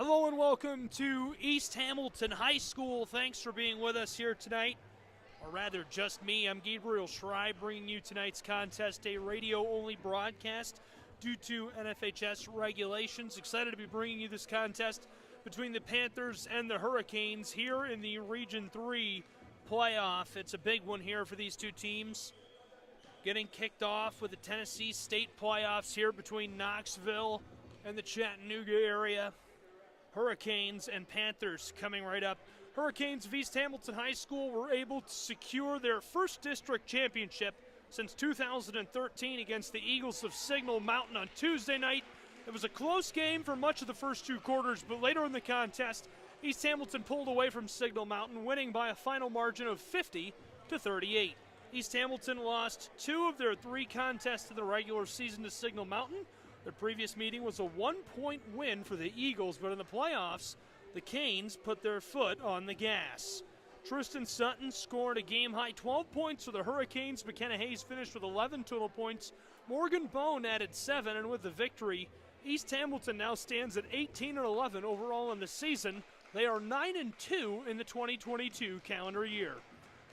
Hello and welcome to East Hamilton High School. Thanks for being with us here tonight, or rather just me. I'm Gabriel Schreiber bringing you tonight's contest, a radio-only broadcast due to NFHS regulations. Excited to be bringing you this contest between the Panthers and the Hurricanes here in the Region 3 playoff. It's a big one here for these two teams. Getting kicked off with the Tennessee State playoffs here between Knoxville and the Chattanooga area. Hurricanes and Panthers coming right up. Hurricanes of East Hamilton High School were able to secure their first district championship since 2013 against the Eagles of Signal Mountain on Tuesday night. It was a close game for much of the first two quarters, but later in the contest, East Hamilton pulled away from Signal Mountain, winning by a final margin of 50-38. East Hamilton lost 2 of their 3 contests of the regular season to Signal Mountain. Their previous meeting was a 1-point win for the Eagles, but in the playoffs, the Canes put their foot on the gas. Tristan Sutton scored a game-high 12 points for the Hurricanes. McKenna Hayes finished with 11 total points. Morgan Bone added 7, and with the victory, East Hamilton now stands at 18-11 overall in the season. They are 9-2 in the 2022 calendar year.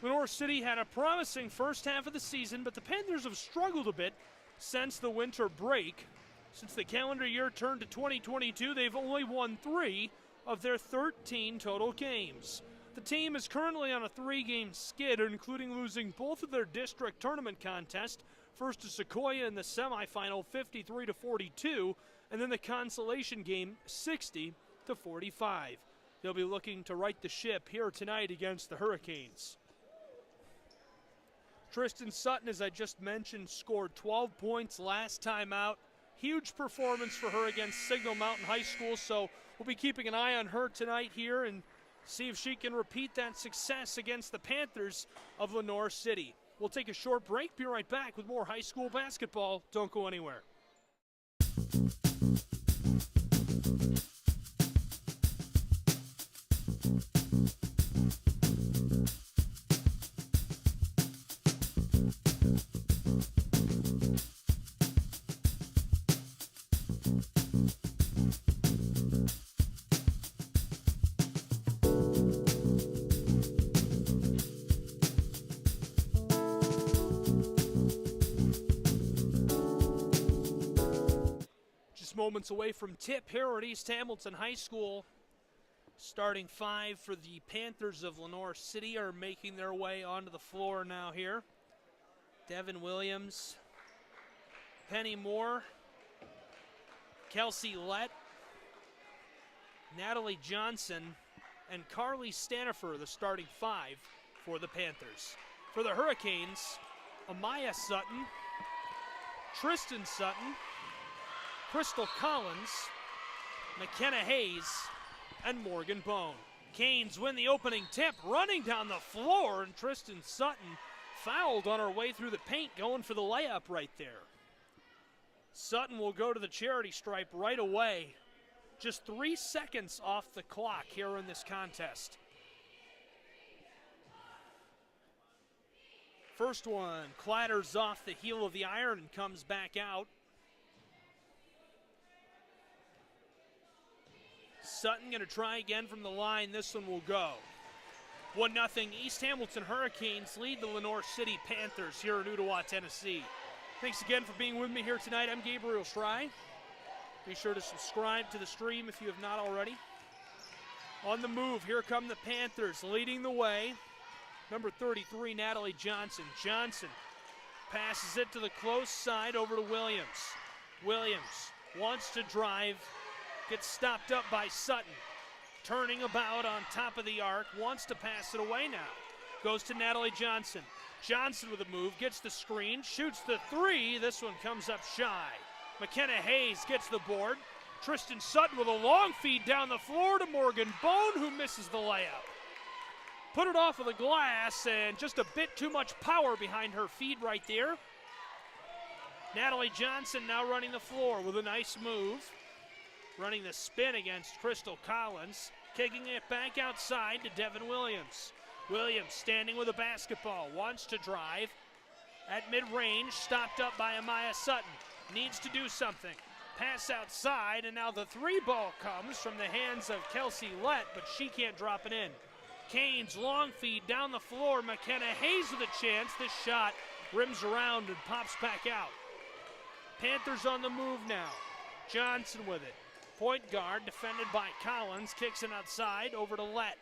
Lenoir City had a promising first half of the season, but the Panthers have struggled a bit since the winter break. Since the calendar year turned to 2022, they've only won 3 of their 13 total games. The team is currently on a 3-game skid, including losing both of their district tournament contests, first to Sequoia in the semifinal 53-42, and then the consolation game 60-45. They'll be looking to right the ship here tonight against the Hurricanes. Tristan Sutton, as I just mentioned, scored 12 points last time out. Huge performance for her against Signal Mountain High School, so we'll be keeping an eye on her tonight here and see if she can repeat that success against the Panthers of Lenoir City. We'll take a short break, be right back with more high school basketball. Don't go anywhere. Moments away from tip here at East Hamilton High School. Starting 5 for the Panthers of Lenoir City are making their way onto the floor now here. Devin Williams, Penny Moore, Kelsey Lett, Natalie Johnson, and Carly Stanifer, the starting 5 for the Panthers. For the Hurricanes, Amaya Sutton, Tristan Sutton, Crystal Collins, McKenna Hayes, and Morgan Bone. Canes win the opening tip, running down the floor, and Tristan Sutton fouled on her way through the paint, going for the layup right there. Sutton will go to the charity stripe right away. Just 3 seconds off the clock here in this contest. First one clatters off the heel of the iron and comes back out. Sutton going to try again from the line. This one will go. 1-0 East Hamilton Hurricanes lead the Lenoir City Panthers here in Ooltewah, Tennessee. Thanks again for being with me here tonight. I'm Gabriel Schrei. Be sure to subscribe to the stream if you have not already. On the move, here come the Panthers leading the way. Number 33, Natalie Johnson. Johnson passes it to the close side over to Williams. Williams wants to drive. Gets stopped up by Sutton. Turning about on top of the arc. Wants to pass it away now. Goes to Natalie Johnson. Johnson with a move. Gets the screen. Shoots the 3. This one comes up shy. McKenna Hayes gets the board. Tristan Sutton with a long feed down the floor to Morgan Bone, who misses the layup. Put it off of the glass, and just a bit too much power behind her feed right there. Natalie Johnson now running the floor with a nice move. Running the spin against Crystal Collins. Kicking it back outside to Devin Williams. Williams standing with a basketball. Wants to drive. At mid-range, stopped up by Amaya Sutton. Needs to do something. Pass outside, and now the 3 ball comes from the hands of Kelsey Lett, but she can't drop it in. Canes long feed down the floor. McKenna Hayes with a chance. This shot rims around and pops back out. Panthers on the move now. Johnson with it. Point guard defended by Collins, kicks it outside over to Lett.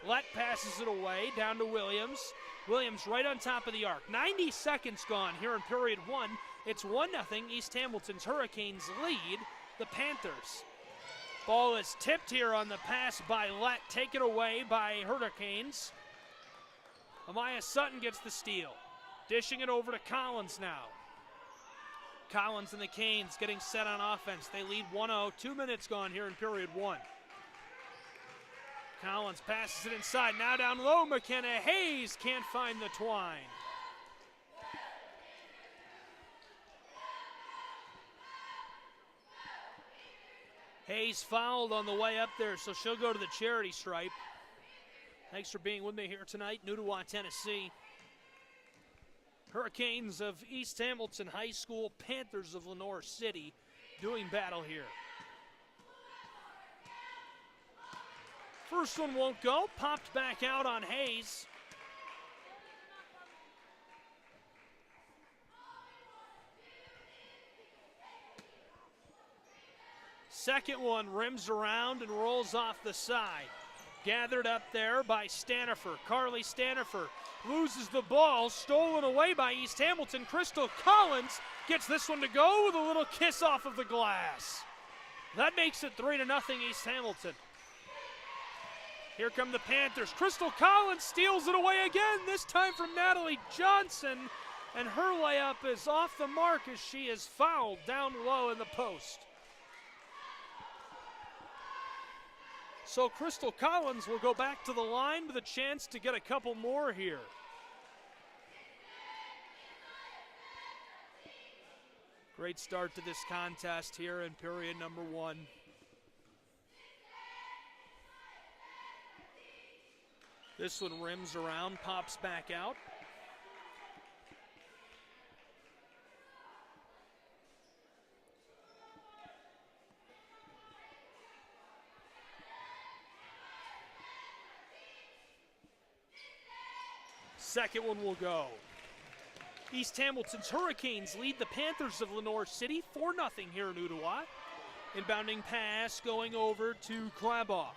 Lett passes it away down to Williams. Williams right on top of the arc. 90 seconds gone here in period 1. It's 1-0 East Hamilton's Hurricanes lead the Panthers. Ball is tipped here on the pass by Lett, taken away by Hurricanes. Amaya Sutton gets the steal. Dishing it over to Collins now. Collins and the Canes getting set on offense. They lead 1-0, 2 minutes gone here in period one. Collins passes it inside, now down low. McKenna Hayes can't find the twine. Hayes fouled on the way up there, so she'll go to the charity stripe. Thanks for being with me here tonight, Ooltewah, Tennessee. Hurricanes of East Hamilton High School, Panthers of Lenoir City doing battle here. First one won't go, popped back out on Hayes. Second one rims around and rolls off the side. Gathered up there by Stanifer. Carly Stanifer loses the ball, stolen away by East Hamilton. Crystal Collins gets this one to go with a little kiss off of the glass. That makes it 3-0 East Hamilton. Here come the Panthers. Crystal Collins steals it away again, this time from Natalie Johnson, and her layup is off the mark as she is fouled down low in the post. So Crystal Collins will go back to the line with a chance to get a couple more here. Great start to this contest here in period number one. This one rims around, pops back out. Second one will go. East Hamilton's Hurricanes lead the Panthers of Lenoir City 4-0 here in Ooltewah. Inbounding pass going over to Clabaugh.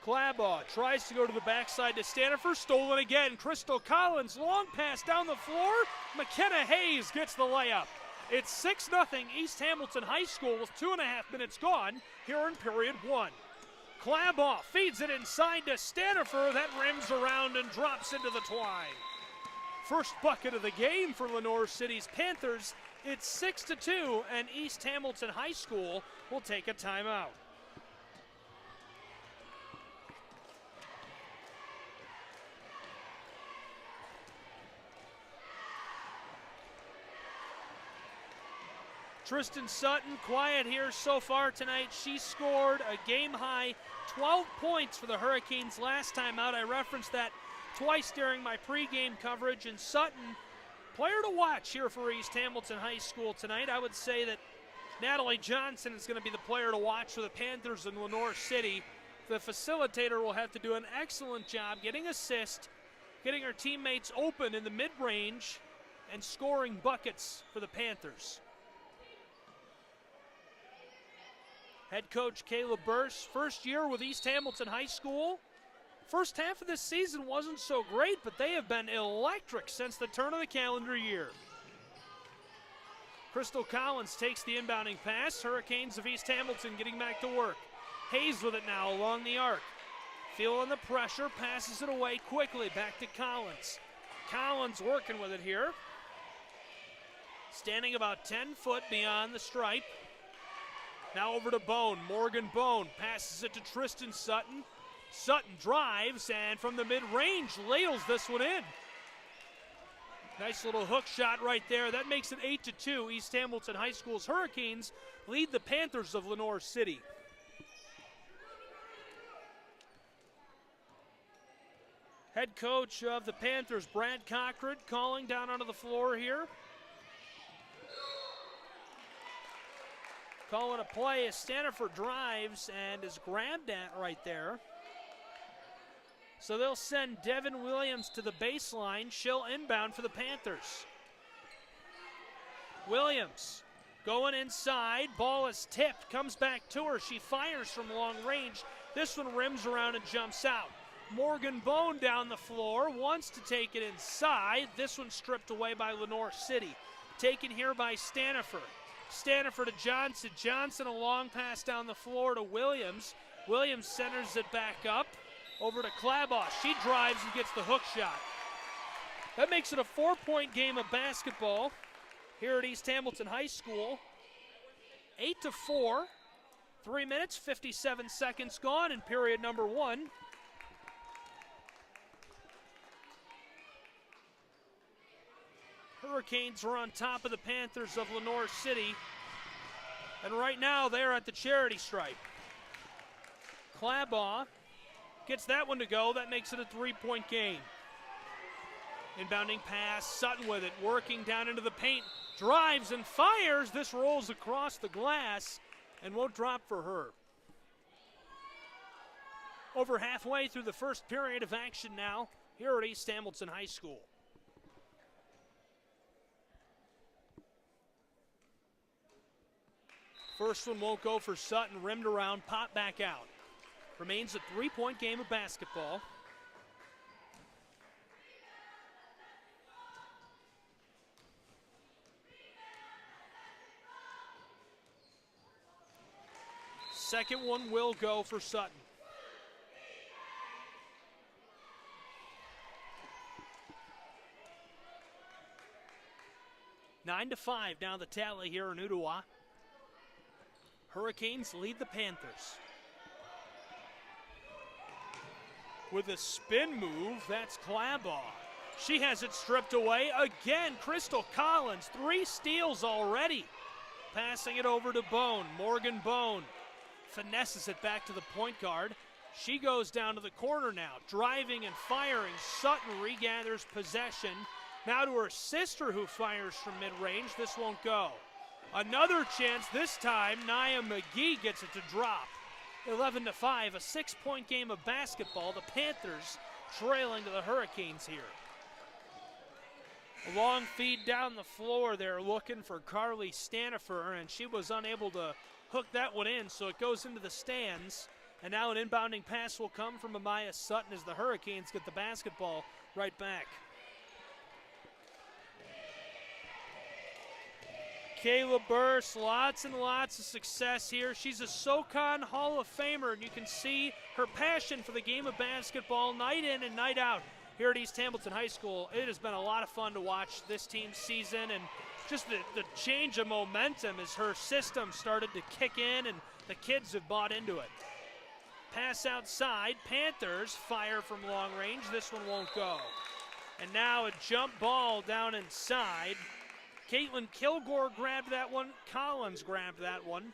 Clabaugh tries to go to the backside to Stanifer, stolen again. Crystal Collins, long pass down the floor. McKenna Hayes gets the layup. It's 6-0 East Hamilton High School with 2.5 minutes gone here in period one. Clabaugh feeds it inside to Stanifer. That rims around and drops into the twine. First bucket of the game for Lenoir City's Panthers. It's 6-2, and East Hamilton High School will take a timeout. Tristan Sutton, quiet here so far tonight. She scored a game-high 12 points for the Hurricanes last time out. I referenced that twice during my pregame coverage. And Sutton, player to watch here for East Hamilton High School tonight. I would say that Natalie Johnson is going to be the player to watch for the Panthers in Lenoir City. The facilitator will have to do an excellent job getting assists, getting her teammates open in the mid-range, and scoring buckets for the Panthers. Head coach Kayla Burse, first year with East Hamilton High School. First half of this season wasn't so great, but they have been electric since the turn of the calendar year. Crystal Collins takes the inbounding pass. Hurricanes of East Hamilton getting back to work. Hayes with it now along the arc. Feeling the pressure, passes it away quickly, back to Collins. Collins working with it here. Standing about 10 foot beyond the stripe. Now over to Bone. Morgan Bone passes it to Tristan Sutton. Sutton drives, and from the mid-range, ladles this one in. Nice little hook shot right there. That makes it 8-2. East Hamilton High School's Hurricanes lead the Panthers of Lenoir City. Head coach of the Panthers, Brad Cochran, calling down onto the floor here. Calling a play as Stanifer drives and is grabbed at right there. So they'll send Devin Williams to the baseline. She'll inbound for the Panthers. Williams going inside. Ball is tipped. Comes back to her. She fires from long range. This one rims around and jumps out. Morgan Bone down the floor. Wants to take it inside. This one stripped away by Lenoir City. Taken here by Stanifer. Stanifer to Johnson. Johnson, a long pass down the floor to Williams. Williams centers it back up over to Klabaugh. She drives and gets the hook shot. That makes it a 4-point game of basketball here at East Hamilton High School. 8-4. 3 minutes, 57 seconds gone in period number 1. Hurricanes are on top of the Panthers of Lenoir City. And right now they're at the charity stripe. Klabaugh gets that one to go. That makes it a 3-point game. Inbounding pass, Sutton with it, working down into the paint. Drives and fires. This rolls across the glass and won't drop for her. Over halfway through the first period of action now here at East Hamilton High School. First one won't go for Sutton. Rimmed around, pop back out. Remains a 3-point game of basketball. Second one will go for Sutton. Nine to 5 now the tally here in Ooltewah. Hurricanes lead the Panthers. With a spin move, that's Klabaugh. She has it stripped away. Again, Crystal Collins, 3 steals already. Passing it over to Bone. Morgan Bone finesses it back to the point guard. She goes down to the corner now, driving and firing. Sutton regathers possession. Now to her sister, who fires from mid-range. This won't go. Another chance, this time Nia McGee gets it to drop. 11 to 5, a 6-point game of basketball. The Panthers trailing to the Hurricanes here. A long feed down the floor there, looking for Carly Stanifer, and she was unable to hook that one in, so it goes into the stands. And now an inbounding pass will come from Amaya Sutton as the Hurricanes get the basketball right back. Kayla Burst, lots and lots of success here. She's a SoCon Hall of Famer, and you can see her passion for the game of basketball night in and night out here at East Hamilton High School. It has been a lot of fun to watch this team's season, and just the change of momentum as her system started to kick in and the kids have bought into it. Pass outside, Panthers fire from long range. This one won't go. And now a jump ball down inside. Caitlin Kilgore grabbed that one. Collins grabbed that one.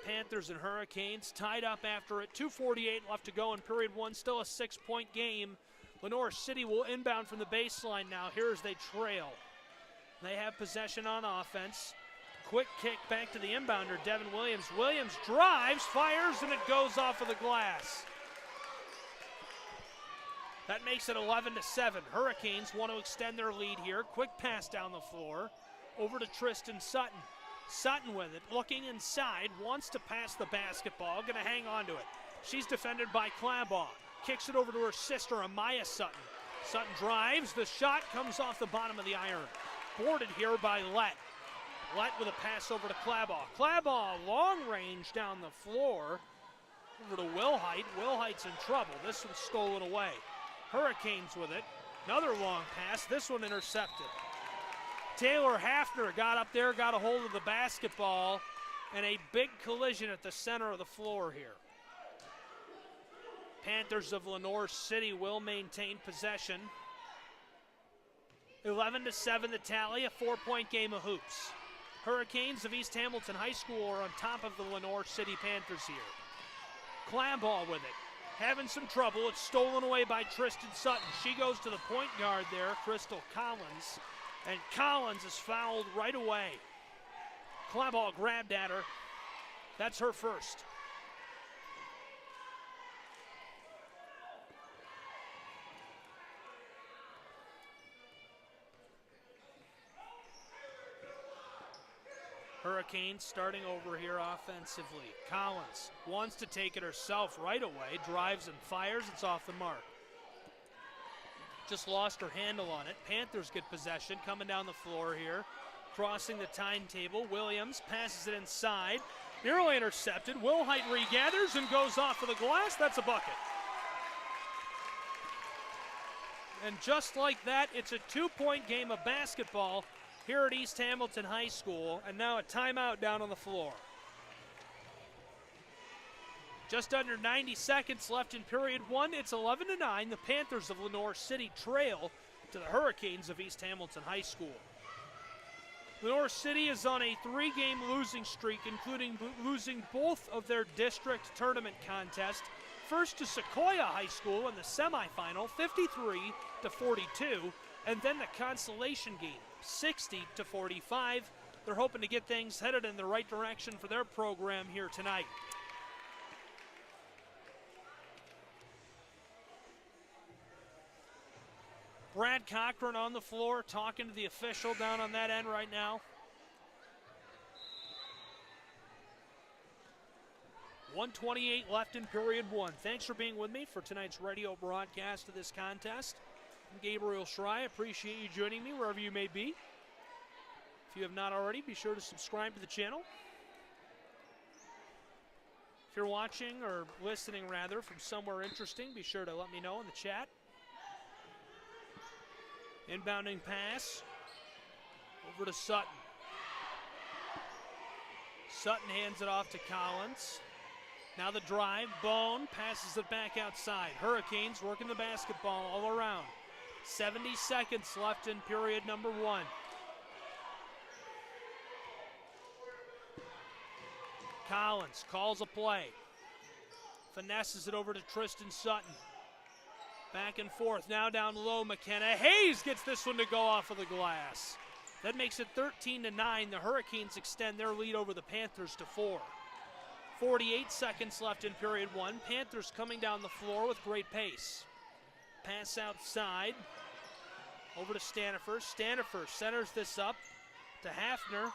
Panthers and Hurricanes tied up after it. 2:48 left to go in period 1. Still a 6-point game. Lenoir City will inbound from the baseline now. Here as they trail. They have possession on offense. Quick kick back to the inbounder, Devin Williams. Williams drives, fires, and it goes off of the glass. That makes it 11 to 7. Hurricanes want to extend their lead here. Quick pass down the floor over to Tristan Sutton. Sutton with it, looking inside, wants to pass the basketball, going to hang on to it. She's defended by Klabaugh. Kicks it over to her sister, Amaya Sutton. Sutton drives, the shot comes off the bottom of the iron. Boarded here by Lett. Lett with a pass over to Klabaugh. Klabaugh, long range down the floor. Over to Wilhite. Wilhite's in trouble. This one's stolen away. Hurricanes with it. Another long pass. This one intercepted. Taylor Hafner got up there, got a hold of the basketball, and a big collision at the center of the floor here. Panthers of Lenoir City will maintain possession. 11 to 7 the tally, a 4-point game of hoops. Hurricanes of East Hamilton High School are on top of the Lenoir City Panthers here. Klabaugh with it. Having some trouble. It's stolen away by Tristan Sutton. She goes to the point guard there, Crystal Collins. And Collins is fouled right away. Klabaugh grabbed at her. That's her first. Hurricanes starting over here offensively. Collins wants to take it herself right away, drives and fires, it's off the mark. Just lost her handle on it. Panthers get possession, coming down the floor here. crossing the timetable. Williams passes it inside. Nearly intercepted. Wilhite regathers and goes off of the glass. That's a bucket. And just like that, it's a 2-point game of basketball here at East Hamilton High School. And now a timeout down on the floor. Just under 90 seconds left in period one. It's 11-9. The Panthers of Lenoir City trail to the Hurricanes of East Hamilton High School. Lenoir City is on a 3-game losing streak, including losing both of their district tournament contests. First to Sequoia High School in the semifinal, 53-42, and then the consolation game, 60-45. They're hoping to get things headed in the right direction for their program here tonight. Brad Cochran on the floor talking to the official down on that end right now. 1:28 left in period one. Thanks for being with me for tonight's radio broadcast of this contest. I'm Gabriel Schrei. Appreciate you joining me wherever you may be. If you have not already, be sure to subscribe to the channel. If you're watching or listening rather from somewhere interesting, be sure to let me know in the chat. Inbounding pass over to Sutton. Sutton hands it off to Collins. Now the drive, Bone passes it back outside. Hurricanes working the basketball all around. 70 seconds left in period number one. Collins calls a play. Finesses it over to Tristan Sutton. Back and forth, now down low, McKenna. Hayes gets this one to go off of the glass. That makes it 13-9. The Hurricanes extend their lead over the Panthers to 4. 48 seconds left in period one. Panthers coming down the floor with great pace. Pass outside, over to Stanifer. Stanifer centers this up to Hafner.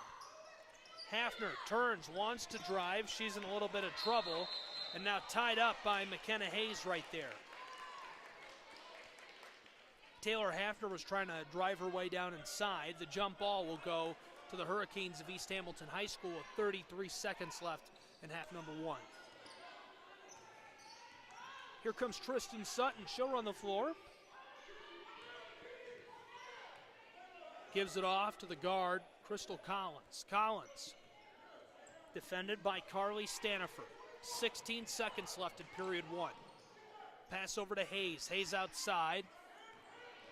Hafner turns, wants to drive. She's in a little bit of trouble, and now tied up by McKenna Hayes right there. Taylor Hafner was trying to drive her way down inside. The jump ball will go to the Hurricanes of East Hamilton High School with 33 seconds left in half number one. Here comes Tristan Sutton. She'll run the floor. Gives it off to the guard, Crystal Collins. Collins, defended by Carly Stanifer. 16 seconds left in period one. Pass over to Hayes. Hayes outside.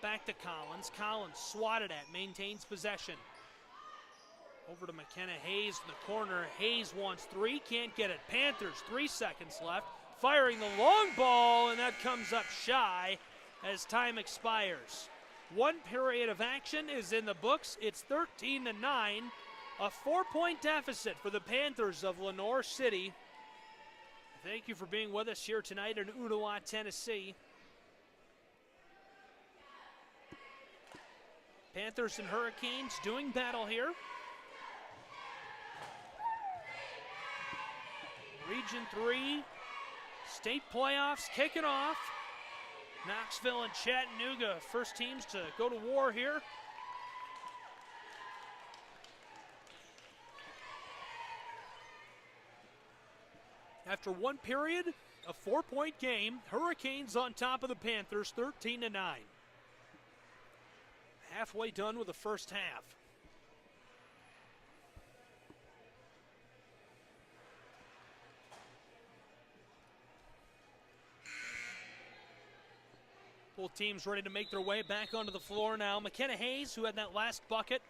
Back to Collins. Collins swatted at, maintains possession. Over to McKenna Hayes in the corner. Hayes wants three, can't get it. Panthers, 3 seconds left. Firing the long ball, and that comes up shy as time expires. One period of action is in the books. It's 13-9, a 4-point deficit for the Panthers of Lenoir City. Thank you for being with us here tonight in Ooltewah, Tennessee. Panthers and Hurricanes doing battle here. Region 3 state playoffs kicking off. Knoxville and Chattanooga, first teams to go to war here. After one period, a 4-point game, Hurricanes on top of the Panthers, 13-9. Halfway done with the first half. Both teams ready to make their way back onto the floor now. McKenna Hayes, who had that last bucket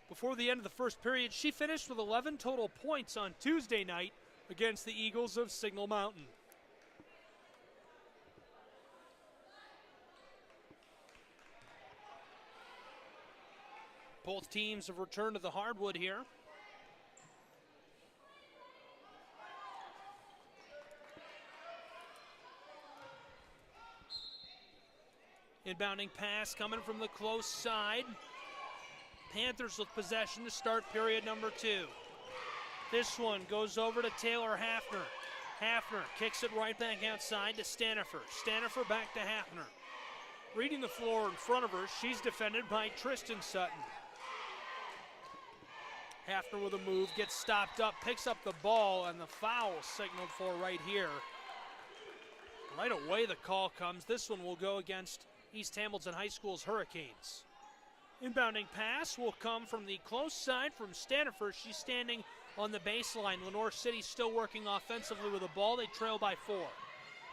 before the end of the first period, she finished with 11 total points on Tuesday night against the Eagles of Signal Mountain. Both teams have returned to the hardwood here. Inbounding pass coming from the close side. Panthers with possession to start period number 2. This one goes over to Taylor Hafner. Hafner kicks it right back outside to Stanifer. Stanifer back to Hafner. Reading the floor in front of her, she's defended by Tristan Sutton. Hafner with a move, gets stopped up, picks up the ball, and the foul signaled for right here. Right away the call comes. This one will go against East Hamilton High School's Hurricanes. Inbounding pass will come from the close side from Stanifer. She's standing on the baseline. Lenoir City still working offensively with the ball. They trail by 4.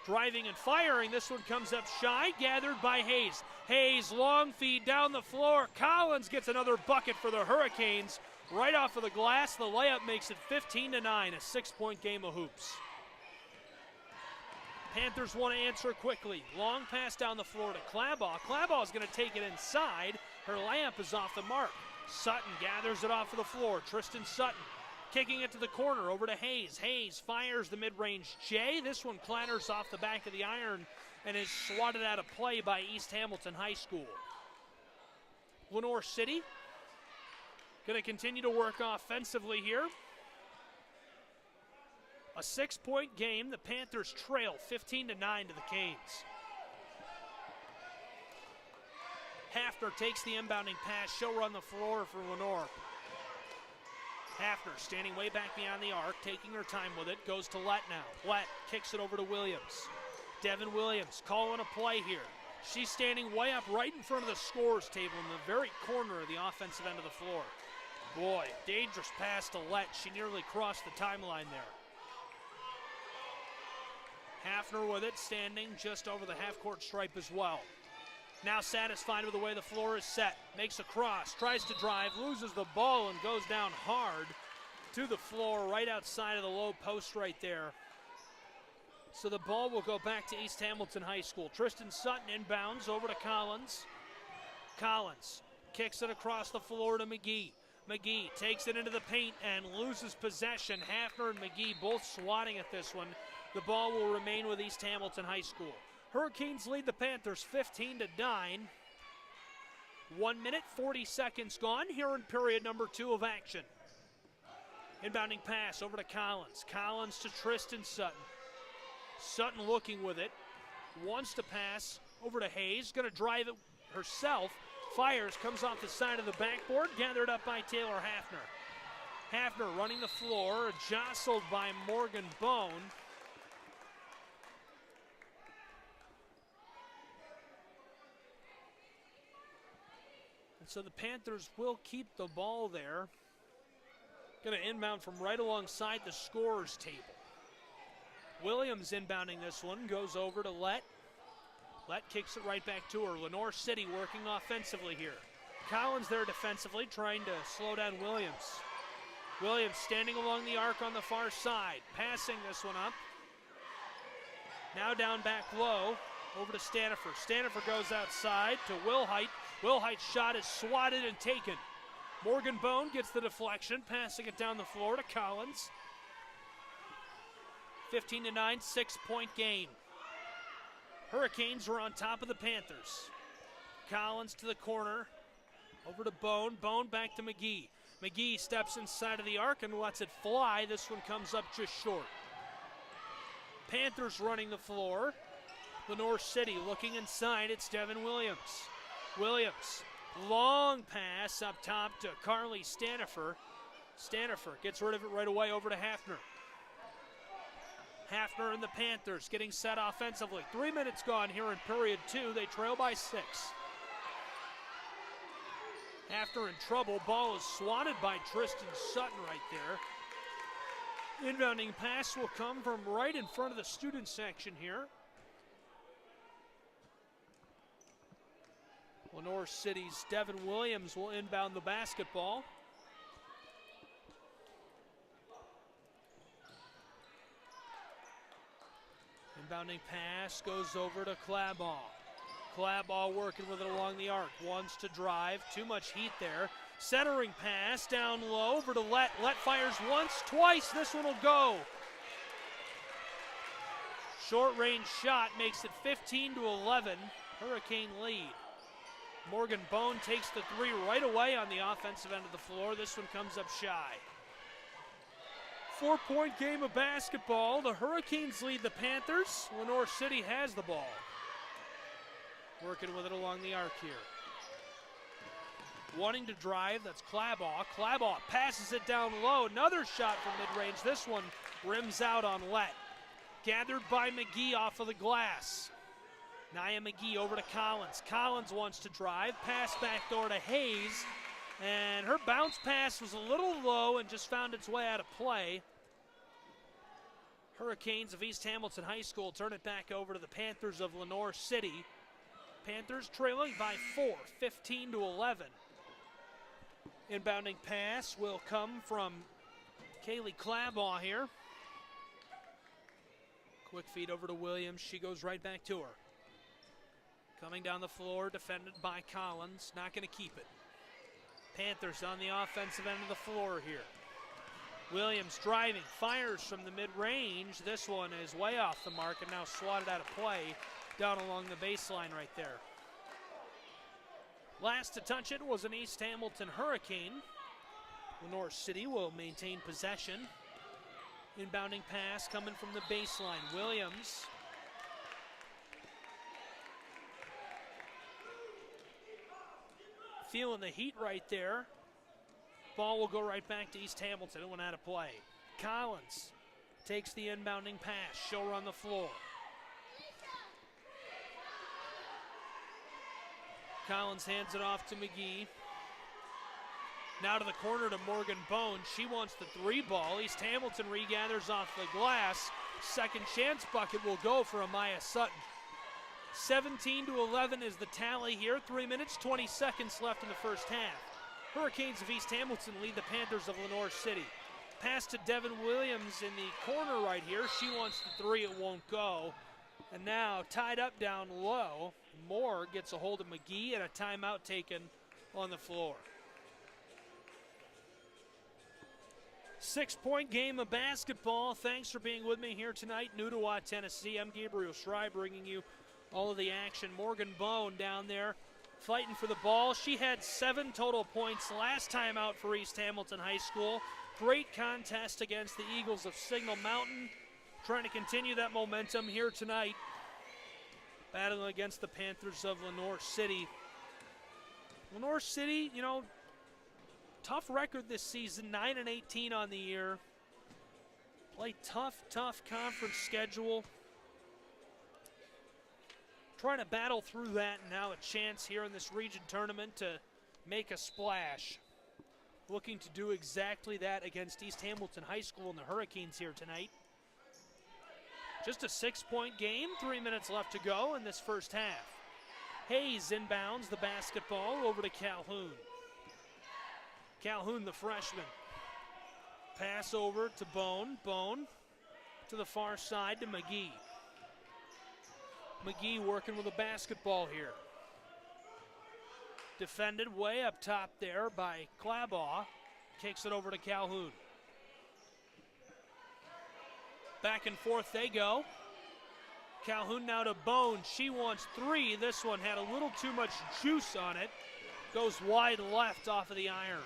Driving and firing. This one comes up shy, gathered by Hayes. Hayes, long feed down the floor. Collins gets another bucket for the Hurricanes. Right off of the glass, the layup makes it 15-9, a 6-point game of hoops. Panthers want to answer quickly. Long pass down the floor to Clabaugh. Clabaugh is going to take it inside. Her layup is off the mark. Sutton gathers it off of the floor. Tristan Sutton kicking it to the corner over to Hayes. Hayes fires the mid-range J. This one clatters off the back of the iron and is swatted out of play by East Hamilton High School. Lenoir City going to continue to work offensively here. A 6-point game. The Panthers trail 15-9 to the Canes. Hafner takes the inbounding pass. She'll run the floor for Lenoir. Hafner standing way back beyond the arc, taking her time with it. Goes to Lett now. Lett kicks it over to Williams. Devin Williams calling a play here. She's standing way up right in front of the scorer's table in the very corner of the offensive end of the floor. Boy, dangerous pass to Lett. She nearly crossed the timeline there. Hafner with it, standing just over the half-court stripe as well. Now satisfied with the way the floor is set. Makes a cross, tries to drive, loses the ball, and goes down hard to the floor right outside of the low post right there. So the ball will go back to East Hamilton High School. Tristan Sutton inbounds over to Collins. Collins kicks it across the floor to McGee. McGee takes it into the paint and loses possession. Hafner and McGee both swatting at this one. The ball will remain with East Hamilton High School. Hurricanes lead the Panthers 15-9. 1 minute, 40 seconds gone here in period number 2 of action. Inbounding pass over to Collins. Collins to Tristan Sutton. Sutton looking with it. Wants to pass over to Hayes. Going to drive it herself. Fires, comes off the side of the backboard. Gathered up by Taylor Hafner. Hafner running the floor. Jostled by Morgan Bone. And so the Panthers will keep the ball there. Going to inbound from right alongside the scorer's table. Williams inbounding this one, goes over to Lett. Lett kicks it right back to her. Lenoir City working offensively here. Collins there defensively, trying to slow down Williams. Williams standing along the arc on the far side, passing this one up. Now down back low, over to Stanifer. Stanifer goes outside to Wilhite. Wilhite's shot is swatted and taken. Morgan Bone gets the deflection, passing it down the floor to Collins. 15-9, 6-point game. Hurricanes are on top of the Panthers. Collins to the corner, over to Bone. Bone back to McGee. McGee steps inside of the arc and lets it fly. This one comes up just short. Panthers running the floor. Lenoir City looking inside. It's Devin Williams. Williams, long pass up top to Carly Stanifer. Stanifer gets rid of it right away over to Hafner. Hafner and the Panthers getting set offensively. 3 minutes gone here in period 2. They trail by 6. Hafner in trouble. Ball is swatted by Tristan Sutton right there. Inbounding pass will come from right in front of the student section here. Lenoir City's Devin Williams will inbound the basketball. Inbounding pass goes over to Clabaugh. Clabaugh working with it along the arc. Wants to drive. Too much heat there. Centering pass down low over to Lett. Lett fires once, twice. This one will go. Short range shot makes it 15-11. Hurricane lead. Morgan Bone takes the 3 right away on the offensive end of the floor. This one comes up shy. 4-point game of basketball. The Hurricanes lead the Panthers. Lenoir City has the ball. Working with it along the arc here. wanting to drive. That's Clabaugh. Clabaugh passes it down low. Another shot from mid-range. This one rims out on Lett. Gathered by McGee off of the glass. Nia McGee over to Collins. Collins wants to drive. Pass back door to Hayes. And her bounce pass was a little low and just found its way out of play. Hurricanes of East Hamilton High School turn it back over to the Panthers of Lenoir City. Panthers trailing by 4, 15-11. Inbounding pass will come from Kaylee Clabaugh here. Quick feed over to Williams. She goes right back to her. Coming down the floor, defended by Collins. Not going to keep it. Panthers on the offensive end of the floor here. Williams driving, fires from the mid-range. This one is way off the mark and now swatted out of play down along the baseline right there. Last to touch it was an East Hamilton Hurricane. Lenoir City will maintain possession. Inbounding pass coming from the baseline. Williams. Feeling the heat right there. Ball will go right back to East Hamilton. It went out of play. Collins takes the inbounding pass. She'll run the floor. Collins hands it off to McGee. Now to the corner to Morgan Bone. She wants the three ball. East Hamilton regathers off the glass. Second chance bucket will go for Amaya Sutton. 17-11 is the tally here. 3 minutes, 20 seconds left in the first half. Hurricanes of East Hamilton lead the Panthers of Lenoir City. Pass to Devin Williams in the corner right here. She wants the three, it won't go. And now tied up down low. Moore gets a hold of McGee and a timeout taken on the floor. 6-point game of basketball. Thanks for being with me here tonight in Ooltewah, Tennessee. I'm Gabriel Schrei bringing you all of the action. Morgan Bone down there fighting for the ball. She had 7 total points last time out for East Hamilton High School. Great contest against the Eagles of Signal Mountain. Trying to continue that momentum here tonight. Battling against the Panthers of Lenoir City. Lenoir City, you know, tough record this season, 9-18 on the year. Play tough conference schedule. Trying to battle through that, and now a chance here in this region tournament to make a splash. Looking to do exactly that against East Hamilton High School and the Hurricanes here tonight. Just a 6-point game, 3 minutes left to go in this first half. Hayes inbounds the basketball over to Calhoun. Calhoun, the freshman. Pass over to Bone. Bone to the far side to McGee. McGee working with a basketball here. Defended way up top there by Clabaugh. Kicks it over to Calhoun. Back and forth they go. Calhoun now to Bone. She wants 3. This one had a little too much juice on it. Goes wide left off of the iron.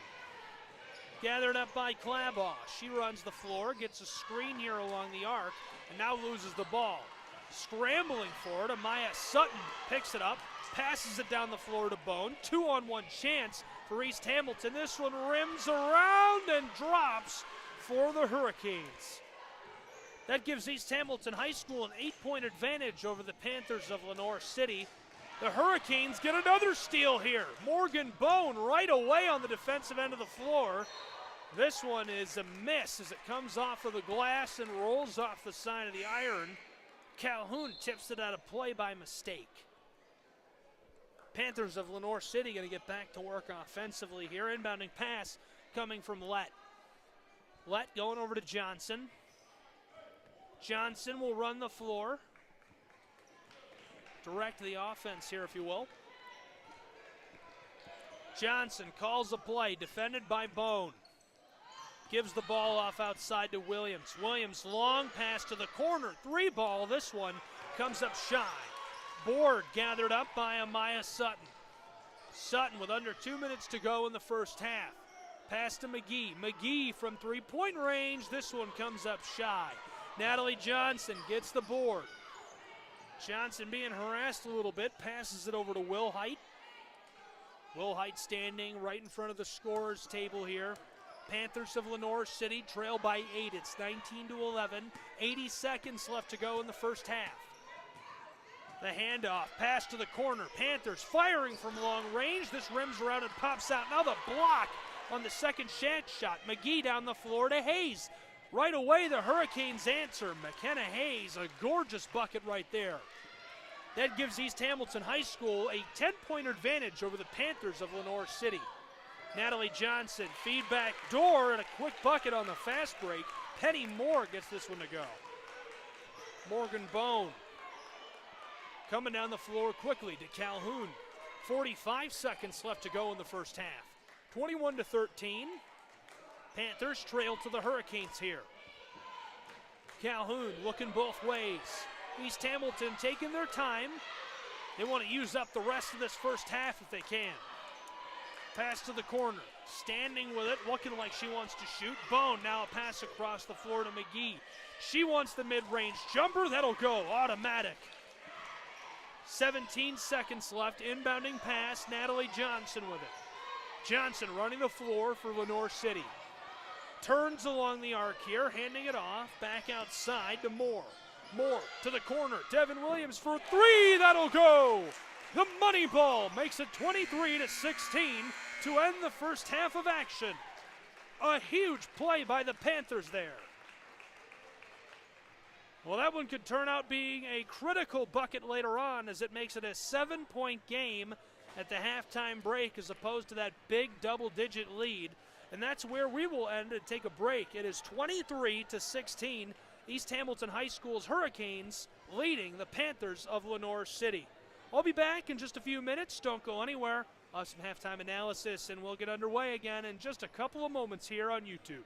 Gathered up by Clabaugh. She runs the floor, gets a screen here along the arc, and now loses the ball. Scrambling for it, Amaya Sutton picks it up, passes it down the floor to Bone. 2-on-1 chance for East Hamilton. This one rims around and drops for the Hurricanes. That gives East Hamilton High School an 8-point advantage over the Panthers of Lenoir City. The Hurricanes get another steal here. Morgan Bone right away on the defensive end of the floor. This one is a miss as it comes off of the glass and rolls off the side of the iron. Calhoun tips it out of play by mistake. Panthers of Lenoir City going to get back to work offensively here. Inbounding pass coming from Lett. Lett going over to Johnson. Johnson will run the floor. Direct the offense here, if you will. Johnson calls the play, defended by Bone. Gives the ball off outside to Williams. Williams, long pass to the corner. 3 ball, this one comes up shy. Board gathered up by Amaya Sutton. Sutton with under 2 minutes to go in the first half. Pass to McGee. McGee from 3-point range. This one comes up shy. Natalie Johnson gets the board. Johnson being harassed a little bit. Passes it over to Will Height. Will Height standing right in front of the scorer's table here. Panthers of Lenoir City trail by 8. It's 19-11. 80 seconds left to go in the first half. The handoff, pass to the corner. Panthers firing from long range. This rims around and pops out. Now the block on the second shot. McGee down the floor to Hayes. Right away, the Hurricanes answer. McKenna Hayes, a gorgeous bucket right there. That gives East Hamilton High School a 10-point advantage over the Panthers of Lenoir City. Natalie Johnson, feedback door, and a quick bucket on the fast break. Penny Moore gets this one to go. Morgan Bone coming down the floor quickly to Calhoun. 45 seconds left to go in the first half. 21-13. Panthers trail to the Hurricanes here. Calhoun looking both ways. East Hamilton taking their time. They want to use up the rest of this first half if they can. Pass to the corner. Standing with it, looking like she wants to shoot. Bone now a pass across the floor to McGee. She wants the mid-range jumper. That'll go. Automatic. 17 seconds left. Inbounding pass. Natalie Johnson with it. Johnson running the floor for Lenoir City. Turns along the arc here, handing it off. Back outside to Moore. Moore to the corner. Devin Williams for three. That'll go. The money ball makes it 23-16 to end the first half of action. A huge play by the Panthers there. Well, that one could turn out being a critical bucket later on, as it makes it a 7-point game at the halftime break as opposed to that big double-digit lead. And that's where we will end and take a break. It is 23-16. East Hamilton High School's Hurricanes leading the Panthers of Lenoir City. I'll be back in just a few minutes. Don't go anywhere. I'll have some halftime analysis, and we'll get underway again in just a couple of moments here on YouTube.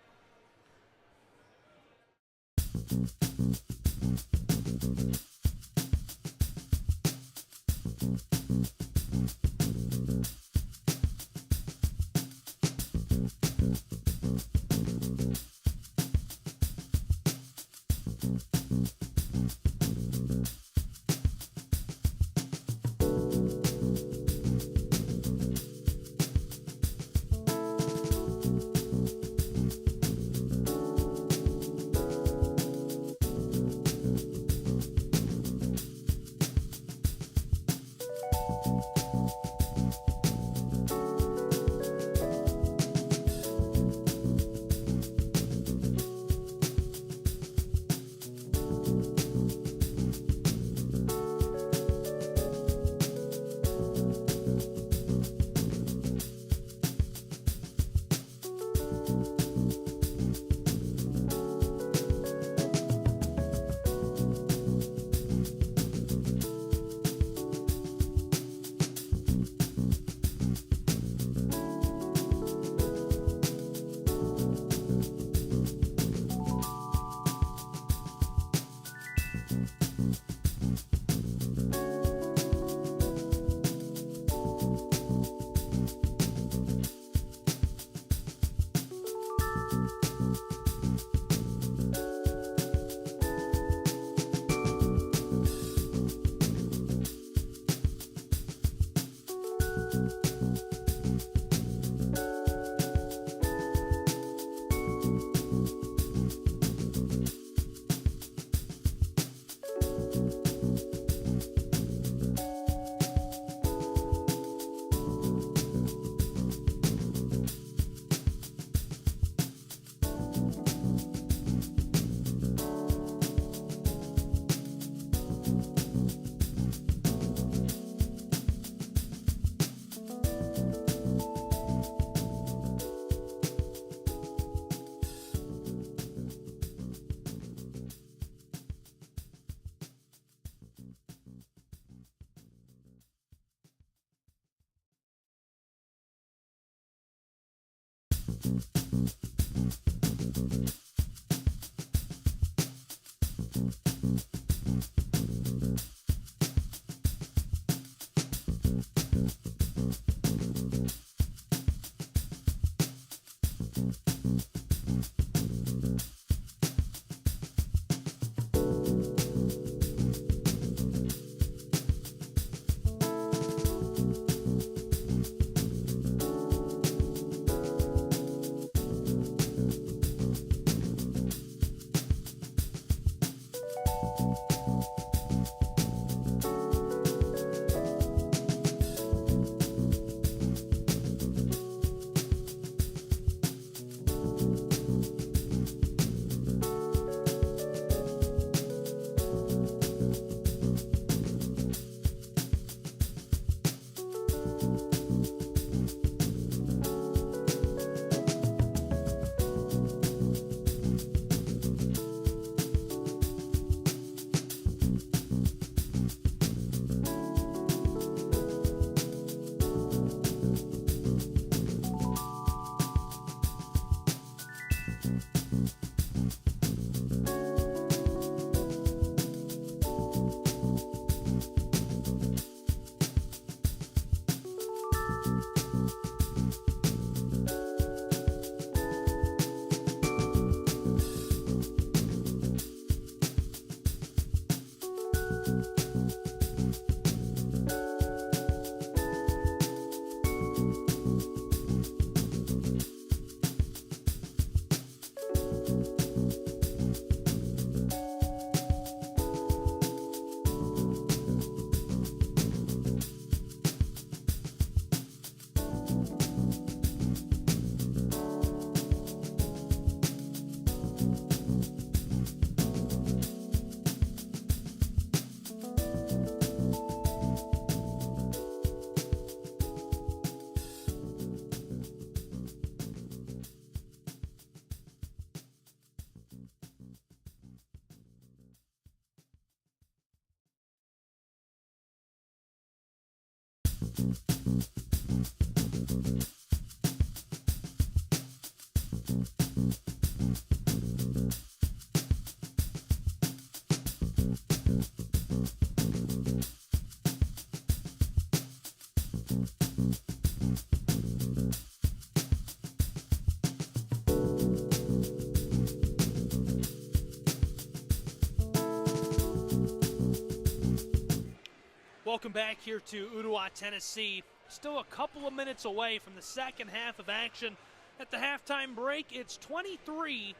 Welcome back here to Ooltewah, Tennessee. Still a couple of minutes away from the second half of action. At the halftime break, it's 23-16,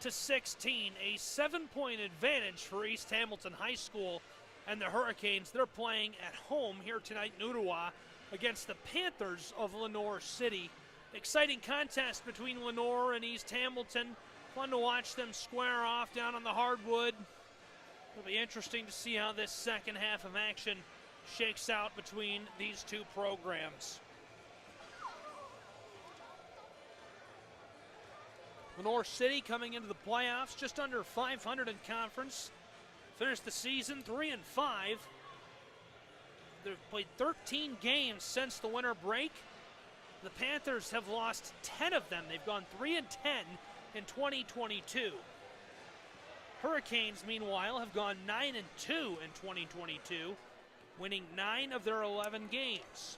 a 7-point advantage for East Hamilton High School and the Hurricanes. They're playing at home here tonight in Ooltewah against the Panthers of Lenoir City. Exciting contest between Lenoir and East Hamilton. Fun to watch them square off down on the hardwood. It'll be interesting to see how this second half of action shakes out between these two programs. Lenoir City coming into the playoffs just under 500 in conference. Finished the season 3-5. They've played 13 games since the winter break. The Panthers have lost 10 of them. They've gone 3-10 in 2022. Hurricanes, meanwhile, have gone 9-2 in 2022. Winning 9 of their 11 games.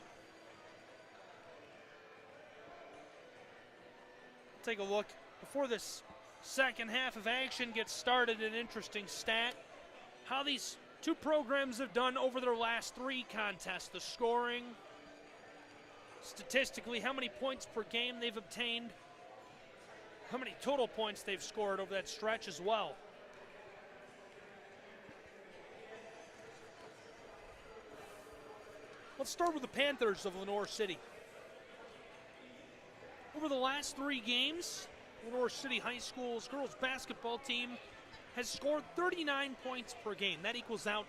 Take a look before this second half of action gets started. An interesting stat: how these two programs have done over their last 3 contests. The scoring, statistically, how many points per game they've obtained, how many total points they've scored over that stretch as well. Let's start with the Panthers of Lenoir City. Over the last 3 games, Lenoir City High School's girls basketball team has scored 39 points per game. That equals out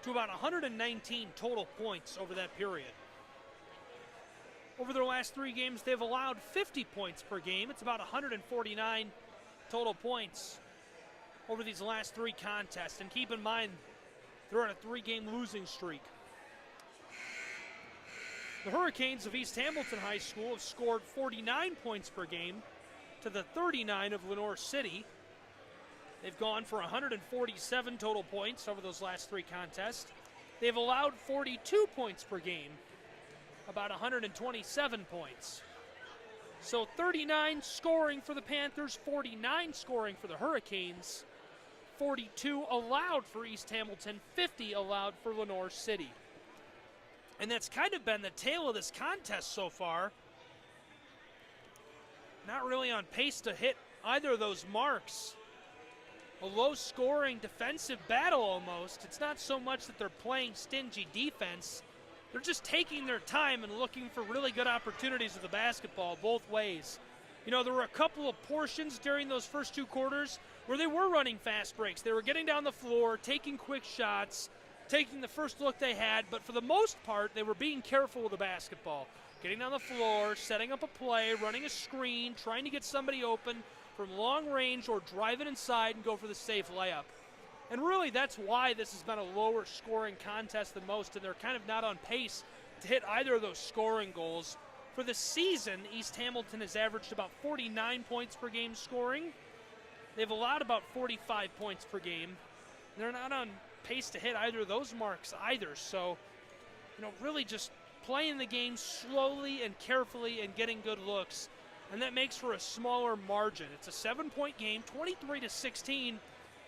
to about 119 total points over that period. Over their last 3 games, they've allowed 50 points per game. It's about 149 total points over these last 3 contests. And keep in mind, they're on a 3-game losing streak. The Hurricanes of East Hamilton High School have scored 49 points per game to the 39 of Lenoir City. They've gone for 147 total points over those last 3 contests. They've allowed 42 points per game, about 127 points. So 39 scoring for the Panthers, 49 scoring for the Hurricanes, 42 allowed for East Hamilton, 50 allowed for Lenoir City. And that's kind of been the tale of this contest so far. Not really on pace to hit either of those marks. A low-scoring defensive battle almost. It's not so much that they're playing stingy defense. They're just taking their time and looking for really good opportunities with the basketball both ways. You know, there were a couple of portions during those first 2 quarters where they were running fast breaks. They were getting down the floor, taking quick shots, taking the first look they had, but for the most part, they were being careful with the basketball. Getting down the floor, setting up a play, running a screen, trying to get somebody open from long range or drive it inside and go for the safe layup. And really, that's why this has been a lower scoring contest than most, and they're kind of not on pace to hit either of those scoring goals. For the season, East Hamilton has averaged about 49 points per game scoring. They've allowed about 45 points per game. They're not on pace to hit either of those marks either. So, you know, really just playing the game slowly and carefully and getting good looks. And that makes for a smaller margin. It's a 7-point game, 23-16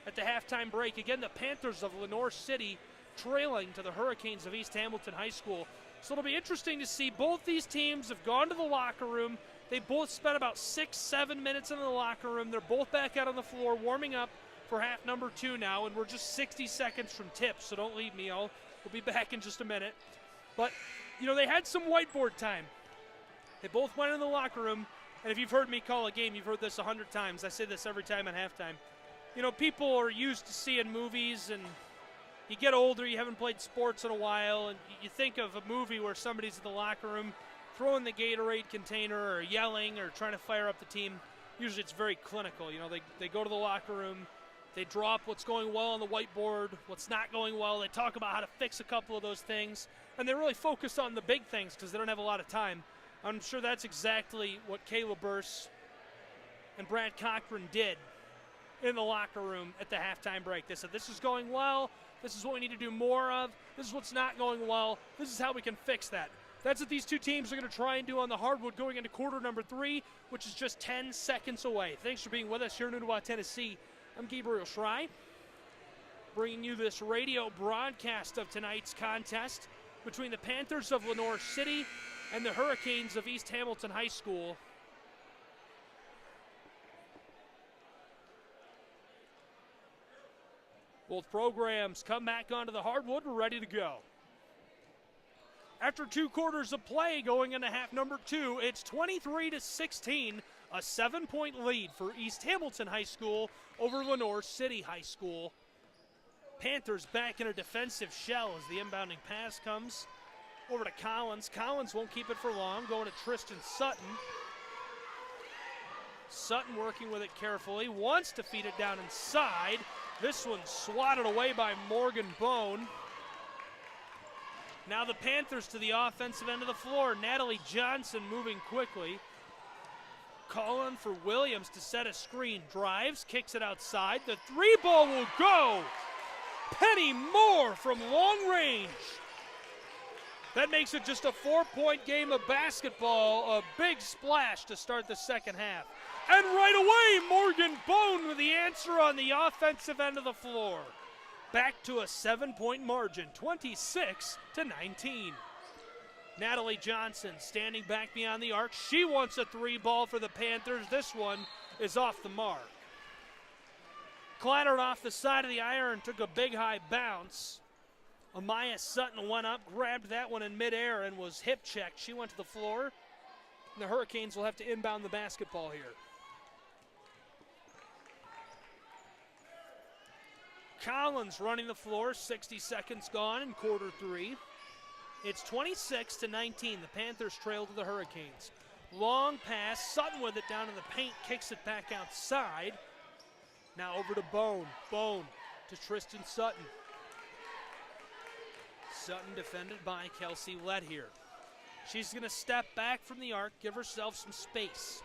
at the halftime break. Again, the Panthers of Lenoir City trailing to the Hurricanes of East Hamilton High School. So it'll be interesting to see. Both these teams have gone to the locker room. They both spent about 6-7 minutes in the locker room. They're both back out on the floor warming up for half number 2 now, and we're just 60 seconds from tip, so don't leave me. We'll be back in just a minute. But, you know, they had some whiteboard time. They both went in the locker room, and if you've heard me call a game, you've heard this 100 times. I say this every time at halftime. You know, people are used to seeing movies, and you get older, you haven't played sports in a while, and you think of a movie where somebody's in the locker room throwing the Gatorade container or yelling or trying to fire up the team. Usually it's very clinical. You know, they go to the locker room, They drop what's going well on the whiteboard, what's not going well. They talk about how to fix a couple of those things, and they really focus on the big things because they don't have a lot of time. I'm sure that's exactly what Kayla Burse and Brad Cochran did in the locker room at the halftime break. They said, this is going well. This is what we need to do more of. This is what's not going well. This is how we can fix that. That's what these two teams are going to try and do on the hardwood going into quarter number 3, which is just 10 seconds away. Thanks for being with us here in Ooltewah, Tennessee. I'm Gabriel Schrei, bringing you this radio broadcast of tonight's contest between the Panthers of Lenoir City and the Hurricanes of East Hamilton High School. Both programs come back onto the hardwood. We're ready to go. After 2 quarters of play going into half number 2, it's 23-16, a 7-point lead for East Hamilton High School over Lenoir City High School. Panthers back in a defensive shell as the inbounding pass comes over to Collins. Collins won't keep it for long, going to Tristan Sutton. Sutton working with it carefully, wants to feed it down inside. This one swatted away by Morgan Bone. Now the Panthers to the offensive end of the floor. Natalie Johnson moving quickly. Calling for Williams to set a screen. Drives, kicks it outside. The 3-ball will go. Penny Moore from long range. That makes it just a 4-point game of basketball. A big splash to start the second half. And right away, Morgan Bone with the answer on the offensive end of the floor. Back to a 7-point margin, 26-19. Natalie Johnson standing back beyond the arc. She wants a 3-ball for the Panthers. This one is off the mark. Clattered off the side of the iron, took a big high bounce. Amaya Sutton went up, grabbed that one in midair and was hip checked. She went to the floor. And the Hurricanes will have to inbound the basketball here. Collins running the floor, 60 seconds gone in quarter 3. It's 26-19. The Panthers trail to the Hurricanes. Long pass, Sutton with it down in the paint, kicks it back outside. Now over to Bone. Bone to Tristan Sutton. Sutton defended by Kelsey Lett here. She's going to step back from the arc, give herself some space.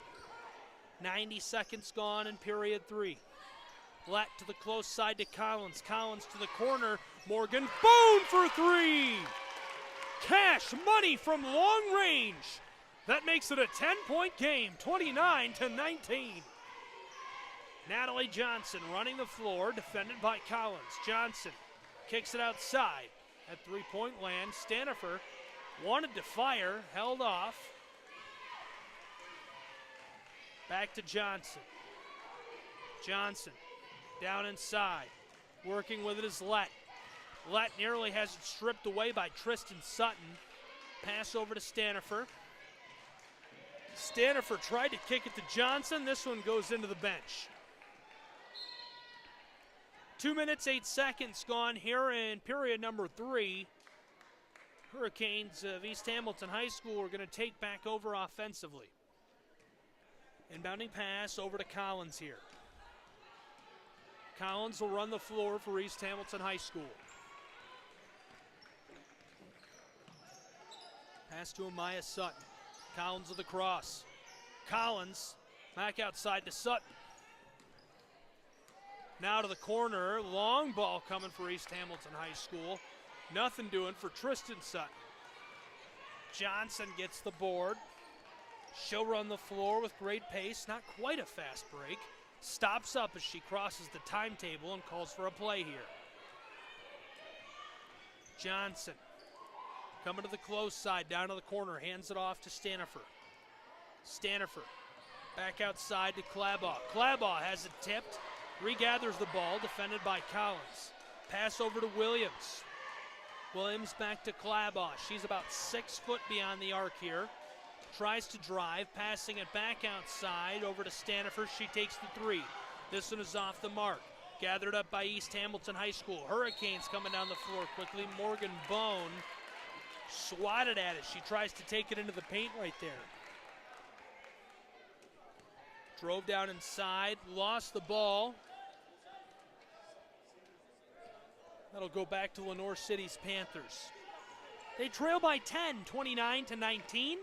90 seconds gone in period 3. Lett to the close side to Collins. Collins to the corner. Morgan Bone for 3. Cash money from long range. That makes it a 10-point game, 29-19. Natalie Johnson running the floor, defended by Collins. Johnson kicks it outside. At 3-point land, Stanifer wanted to fire, held off. Back to Johnson. Johnson down inside. Working with it is Lett. Lett nearly has it stripped away by Tristan Sutton. Pass over to Stanifer. Stanifer tried to kick it to Johnson. This one goes into the bench. 2 minutes, 8 seconds gone here in period number 3. Hurricanes of East Hamilton High School are going to take back over offensively. Inbounding pass over to Collins here. Collins will run the floor for East Hamilton High School. Pass to Amaya Sutton. Collins with the cross. Collins back outside to Sutton. Now to the corner. Long ball coming for East Hamilton High School. Nothing doing for Tristan Sutton. Johnson gets the board. She'll run the floor with great pace. Not quite a fast break. Stops up as she crosses the timetable and calls for a play here. Johnson coming to the close side, down to the corner, hands it off to Stanifer. Stanifer back outside to Clabaugh. Clabaugh has it tipped, regathers the ball, defended by Collins. Pass over to Williams. Williams back to Clabaugh. She's about 6 foot beyond the arc here. Tries to drive, passing it back outside over to Stanifer. She takes the 3. This one is off the mark. Gathered up by East Hamilton High School. Hurricanes coming down the floor quickly. Morgan Bone swatted at it. She tries to take it into the paint right there. Drove down inside, lost the ball. That'll go back to Lenoir City's Panthers. They trail by 10, 29-19.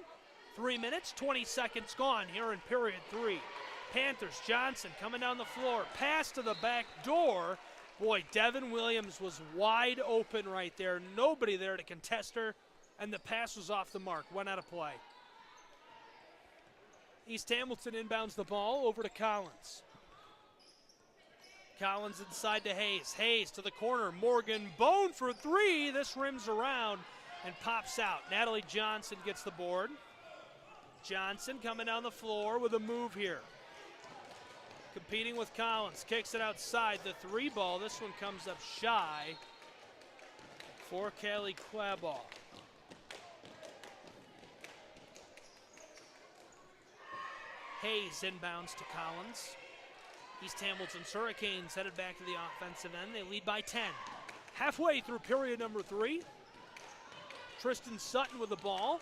3 minutes, 20 seconds gone here in period 3. Panthers, Johnson coming down the floor. Pass to the back door. Boy, Devin Williams was wide open right there. Nobody there to contest her, and the pass was off the mark. Went out of play. East Hamilton inbounds the ball over to Collins. Collins inside to Hayes. Hayes to the corner. Morgan Bone for 3. This rims around and pops out. Natalie Johnson gets the board. Johnson coming down the floor with a move here. Competing with Collins. Kicks it outside. The 3 ball. This one comes up shy for Kelly Clabaugh. Hayes inbounds to Collins. East Hamilton's Hurricanes headed back to the offensive end. They lead by 10. Halfway through period number 3. Tristan Sutton with the ball.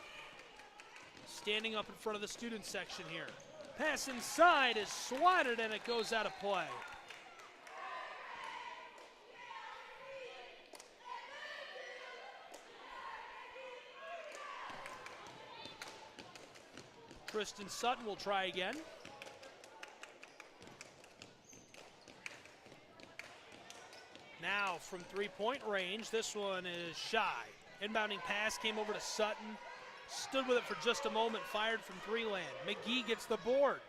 Standing up in front of the student section here. Pass inside is swatted and it goes out of play. Tristan Sutton will try again. Now from 3-point range, this one is shy. Inbounding pass came over to Sutton. Stood with it for just a moment, fired from 3-land. McGee gets the board.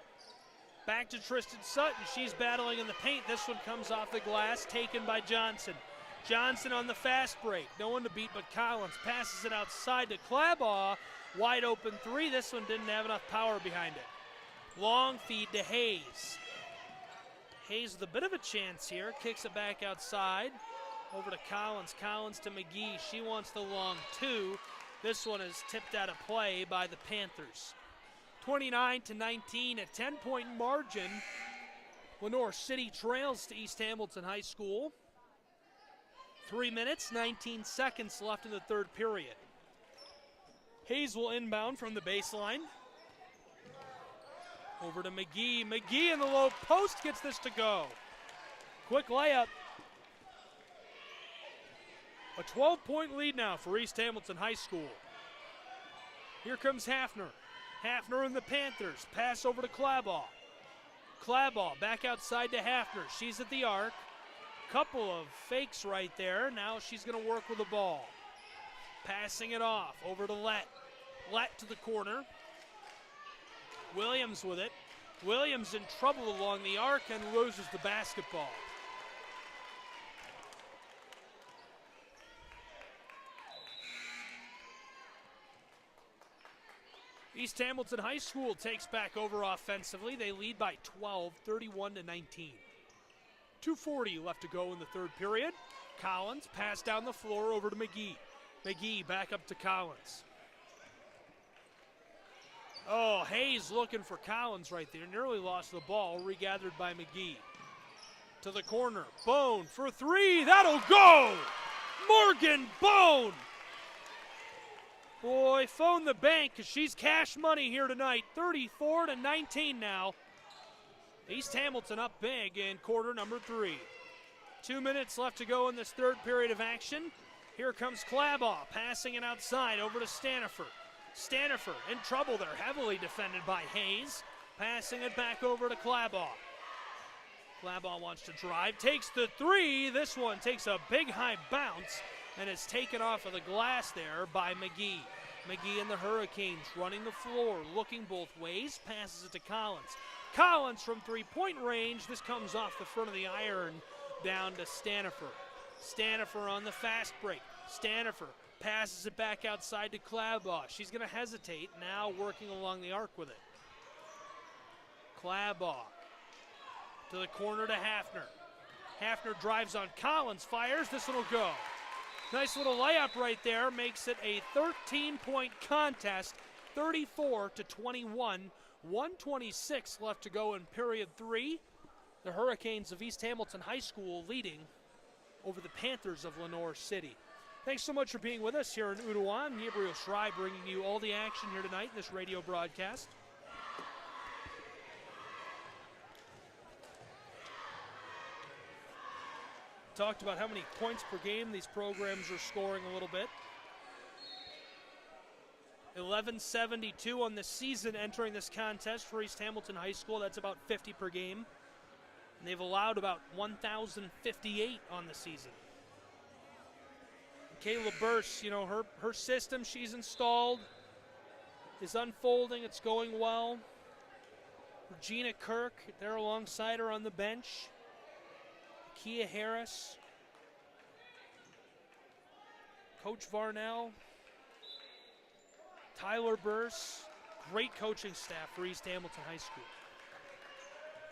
Back to Tristan Sutton. She's battling in the paint. This one comes off the glass, taken by Johnson. Johnson on the fast break. No one to beat but Collins. Passes it outside to Clabaugh. Wide open 3. This one didn't have enough power behind it. Long feed to Hayes. Hayes with a bit of a chance here. Kicks it back outside. Over to Collins. Collins to McGee. She wants the long 2. This one is tipped out of play by the Panthers. 29-19, a 10-point margin. Lenoir City trails to East Hamilton High School. 3 minutes, 19 seconds left in the third period. Hayes will inbound from the baseline. Over to McGee. McGee in the low post gets this to go. Quick layup. A 12-point lead now for East Hamilton High School. Here comes Hafner. Hafner and the Panthers. Pass over to Clabaugh. Clabaugh back outside to Hafner. She's at the arc. Couple of fakes right there. Now she's going to work with the ball. Passing it off over to Lett. Lett to the corner. Williams with it. Williams in trouble along the arc and loses the basketball. East Hamilton High School takes back over offensively. They lead by 12, 31-19. 2:40 left to go in the third period. Collins pass down the floor over to McGee. McGee back up to Collins. Oh, Hayes looking for Collins right there. Nearly lost the ball, regathered by McGee. To the corner, Bone for 3, that'll go! Morgan Bone! Boy, phone the bank because she's cash money here tonight. 34-19 now. East Hamilton up big in quarter number 3. 2 minutes left to go in this third period of action. Here comes Clabaugh, passing it outside over to Stanifer. Stanifer in trouble there, heavily defended by Hayes. Passing it back over to Clabaugh. Clabaugh wants to drive, takes the 3. This one takes a big high bounce and is taken off of the glass there by McGee. McGee and the Hurricanes running the floor, looking both ways, passes it to Collins. Collins from 3-point range. This comes off the front of the iron down to Stanifer. Stanifer on the fast break. Stanifer passes it back outside to Clabaugh. She's going to hesitate, now working along the arc with it. Clabaugh to the corner to Hafner. Hafner drives on Collins, fires. This one will go. Nice little layup right there. Makes it a 13-point contest, 34-21. 1:26 left to go in period 3. The Hurricanes of East Hamilton High School leading over the Panthers of Lenoir City. Thanks so much for being with us here in Ooltewah. I'm Gabriel Schrei, bringing you all the action here tonight in this radio broadcast. talked about how many points per game these programs are scoring a little bit. 1172 on the season entering this contest for East Hamilton High School. That's about 50 per game. And they've allowed about 1,058 on the season. Kayla Burse, you know, her system she's installed is unfolding. It's going well. Regina Kirk, there alongside her on the bench. Kia Harris. Coach Varnell. Tyler Burse. Great coaching staff for East Hamilton High School.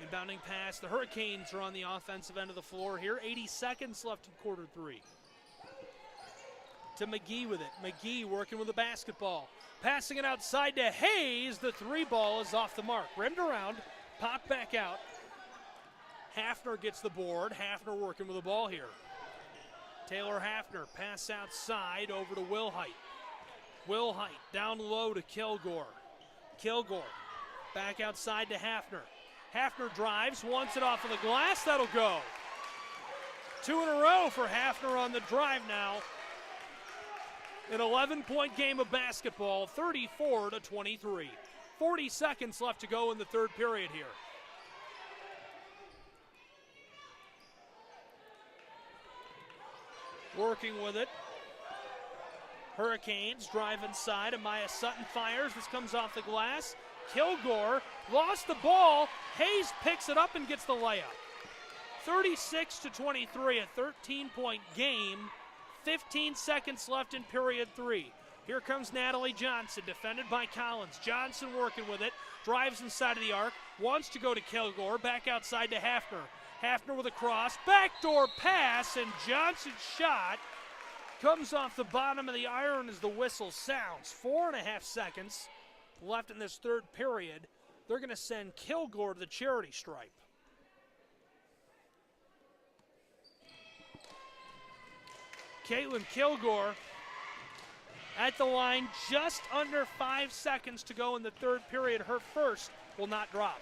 Inbounding pass. The Hurricanes are on the offensive end of the floor here. 80 seconds left in quarter 3. To McGee with it. McGee working with the basketball. Passing it outside to Hayes. The 3 ball is off the mark. Rimmed around. Popped back out. Hafner gets the board. Hafner working with the ball here. Taylor Hafner. Pass outside over to Will Height. Will Height down low to Kilgore. Kilgore back outside to Hafner. Hafner drives, wants it off of the glass. That'll go. 2 in a row for Hafner on the drive now. An 11-point game of basketball, 34-23. 40 seconds left to go in the third period here. Working with it. Hurricanes drive inside. Amaya Sutton fires. This comes off the glass. Kilgore lost the ball. Hayes picks it up and gets the layup. 36-23, a 13-point game. 15 seconds left in period 3. Here comes Natalie Johnson, defended by Collins. Johnson working with it. Drives inside of the arc. Wants to go to Kilgore. Back outside to Hafner. Hafner with a cross. Backdoor pass, and Johnson's shot comes off the bottom of the iron as the whistle sounds. 4.5 seconds left in this third period. They're going to send Kilgore to the charity stripe. Caitlin Kilgore at the line, just under 5 seconds to go in the third period. Her first will not drop.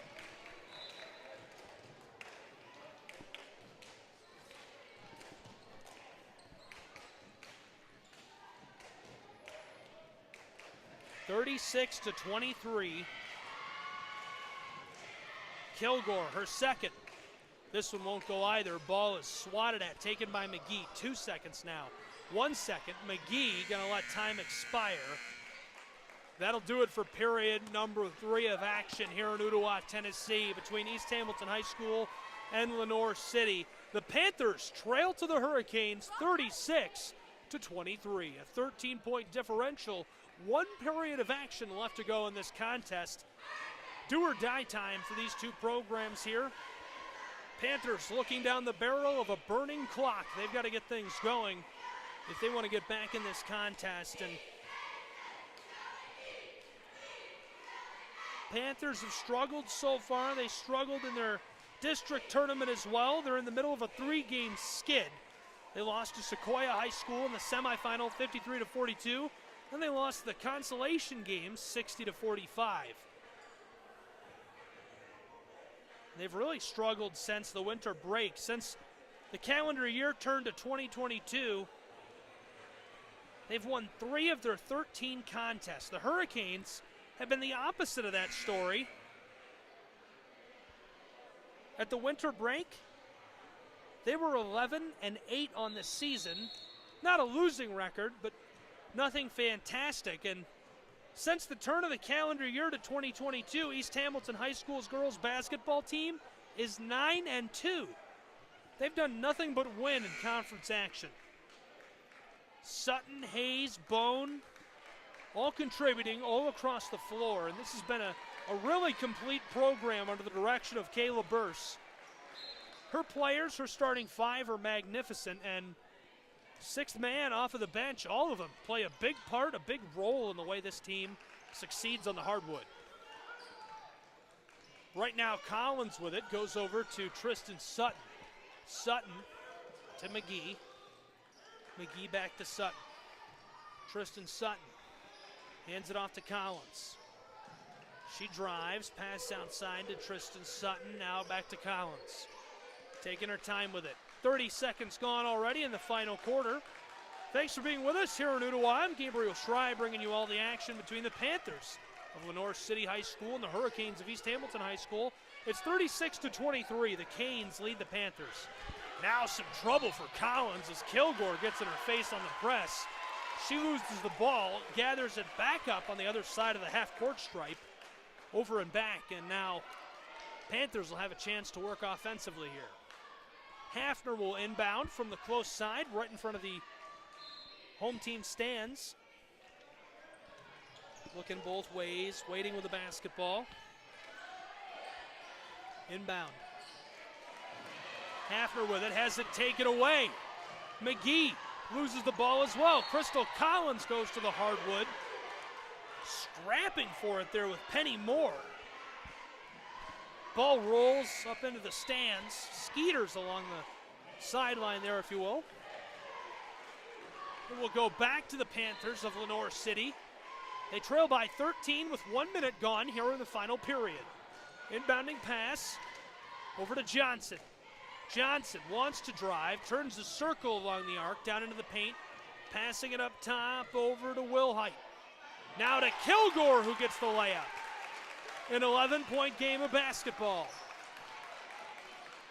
(36-23). Kilgore, her second. This one won't go either. Ball is swatted at, taken by McGee. 2 seconds now. 1 second. McGee gonna let time expire. That'll do it for period number 3 of action here in Ooltewah, Tennessee, between East Hamilton High School and Lenoir City. The Panthers trail to the Hurricanes 36-23. A 13-point differential. 1 period of action left to go in this contest. Do or die time for these two programs here. Panthers looking down the barrel of a burning clock. They've got to get things going if they want to get back in this contest. And Panthers have struggled so far. They struggled in their district tournament as well. They're in the middle of a 3-game skid. They lost to Sequoia High School in the semifinal 53-42. Then they lost the consolation game 60-45. They've really struggled since the winter break. Since the calendar year turned to 2022, they've won 3 of their 13 contests. The Hurricanes have been the opposite of that story. At the winter break, they were 11-8 on the season. Not a losing record, but nothing fantastic. And since the turn of the calendar year to 2022, East Hamilton High School's girls basketball team is 9-2. They've done nothing but win in conference action. Sutton, Hayes, Bone, all contributing all across the floor. And this has been a really complete program under the direction of Kayla Burse. Her players, her starting 5 are magnificent, and 6th man off of the bench, all of them play a big part, a big role in the way this team succeeds on the hardwood. Right now, Collins with it, goes over to Tristan Sutton. Sutton to McGee. McGee back to Sutton. Tristan Sutton hands it off to Collins. She drives, pass outside to Tristan Sutton, now back to Collins. Taking her time with it. 30 seconds gone already in the final quarter. Thanks for being with us here in Ooltewah. I'm Gabriel Schrei, bringing you all the action between the Panthers of Lenoir City High School and the Hurricanes of East Hamilton High School. It's 36-23. The Canes lead the Panthers. Now some trouble for Collins as Kilgore gets in her face on the press. She loses the ball, gathers it back up on the other side of the half-court stripe, over and back, and now Panthers will have a chance to work offensively here. Hafner will inbound from the close side, right in front of the home team stands. Looking both ways, waiting with the basketball. Inbound. Hafner with it, has it taken away. McGee loses the ball as well. Crystal Collins goes to the hardwood. Scrapping for it there with Penny Moore. Ball rolls up into the stands. Skeeters along the sideline there, if you will. It will go back to the Panthers of Lenoir City. They trail by 13 with 1 minute gone here in the final period. Inbounding pass over to Johnson. Johnson wants to drive, turns the circle along the arc, down into the paint, passing it up top over to Wilhite. Now to Kilgore, who gets the layup. An 11-point game of basketball.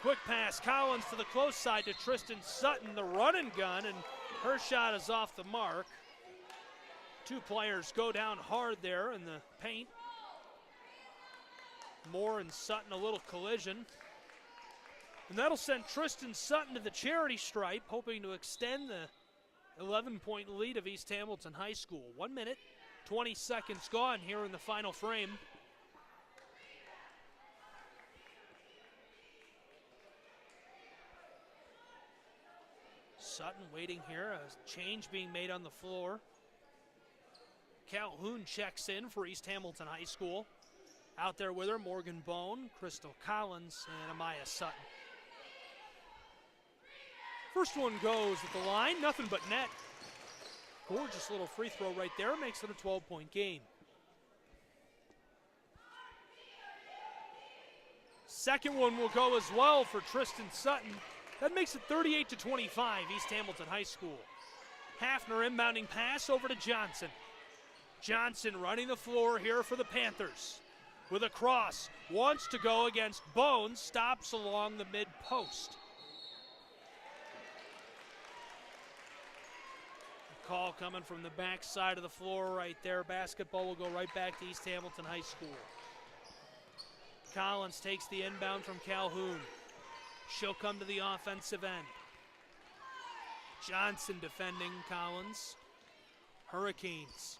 Quick pass, Collins to the close side to Tristan Sutton, the run and gun, and her shot is off the mark. Two players go down hard there in the paint. Moore and Sutton, a little collision. And that'll send Tristan Sutton to the charity stripe, hoping to extend the 11-point lead of East Hamilton High School. 1 minute, 20 seconds gone here in the final frame. Sutton waiting here, a change being made on the floor. Calhoun checks in for East Hamilton High School. Out there with her, Morgan Bone, Crystal Collins, and Amaya Sutton. First one goes at the line, nothing but net. Gorgeous little free throw right there, makes it a 12-point game. Second one will go as well for Tristan Sutton. That makes it 38-25, East Hamilton High School. Hafner inbounding pass over to Johnson. Johnson running the floor here for the Panthers. With a cross, wants to go against Bones, stops along the mid-post. Call coming from the back side of the floor right there. Basketball will go right back to East Hamilton High School. Collins takes the inbound from Calhoun. She'll come to the offensive end. Johnson defending Collins. Hurricanes.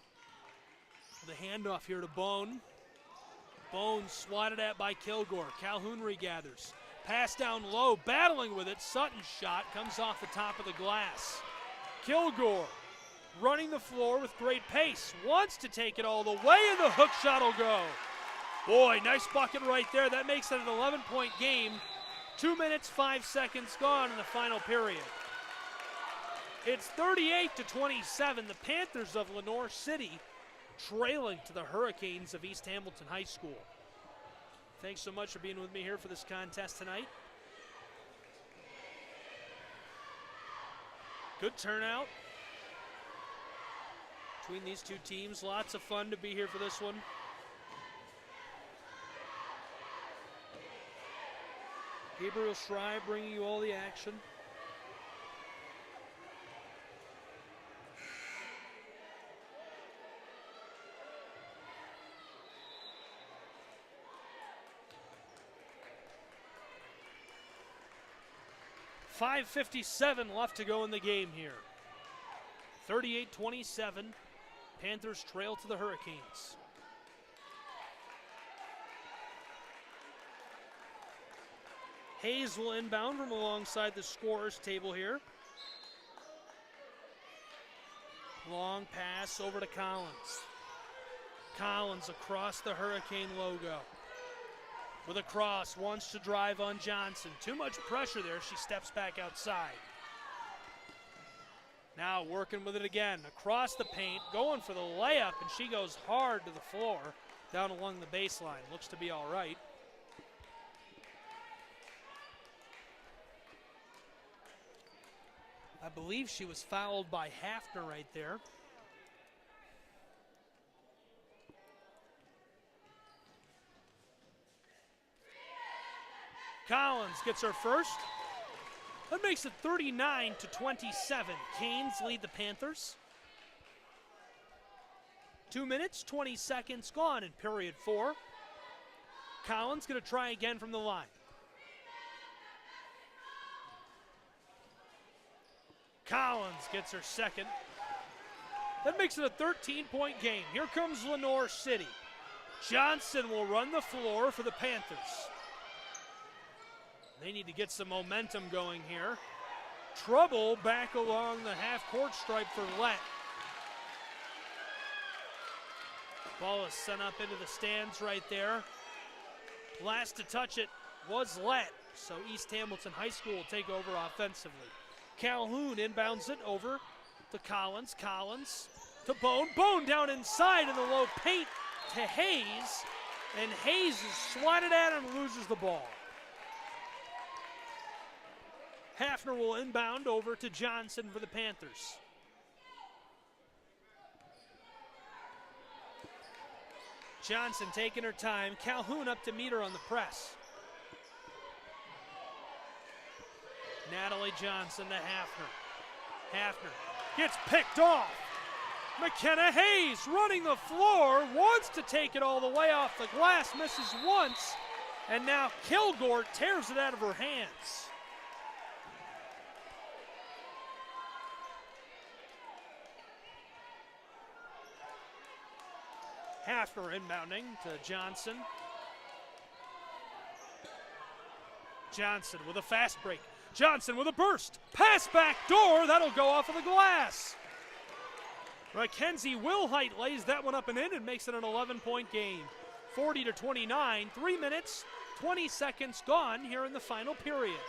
The handoff here to Bone. Bone swatted at by Kilgore. Calhoun regathers. Pass down low, battling with it. Sutton's shot comes off the top of the glass. Kilgore running the floor with great pace. Wants to take it all the way, and the hook shot will go. Boy, nice bucket right there. That makes it an 11-point game. 2 minutes, 5 seconds gone in the final period. It's 38-27. The Panthers of Lenoir City trailing to the Hurricanes of East Hamilton High School. Thanks so much for being with me here for this contest tonight. Good turnout between these two teams. Lots of fun to be here for this one. Gabriel Schrei bringing you all the action. .5:57 left to go in the game here. 38-27. Panthers trail to the Hurricanes. Hayes will inbound from alongside the scorer's table here. Long pass over to Collins. Collins across the Hurricane logo. With a cross, wants to drive on Johnson. Too much pressure there, she steps back outside. Now working with it again, across the paint, going for the layup, and she goes hard to the floor, down along the baseline. Looks to be all right. I believe she was fouled by Hafner right there. Collins gets her first. That makes it 39-27. Canes lead the Panthers. 2 minutes, 20 seconds gone in period 4. Collins going to try again from the line. Collins gets her second. That makes it a 13-point game. Here comes Lenoir City. Johnson will run the floor for the Panthers. They need to get some momentum going here. Trouble back along the half-court stripe for Lett. Ball is sent up into the stands right there. Last to touch it was Lett, so East Hamilton High School will take over offensively. Calhoun inbounds it over to Collins. Collins to Bone. Bone down inside in the low paint to Hayes. And Hayes is swatted at him and loses the ball. Hafner will inbound over to Johnson for the Panthers. Johnson taking her time. Calhoun up to meet her on the press. Natalie Johnson to Hafner. Hafner gets picked off. McKenna Hayes running the floor, wants to take it all the way off the glass, misses once, and now Kilgore tears it out of her hands. Hafner inbounding to Johnson. Johnson with a fast break. Johnson with a burst. Pass back door. That'll go off of the glass. Mackenzie Wilhite lays that one up and in and makes it an 11-point game. 40-29. 3 minutes, 20 seconds gone here in the final period.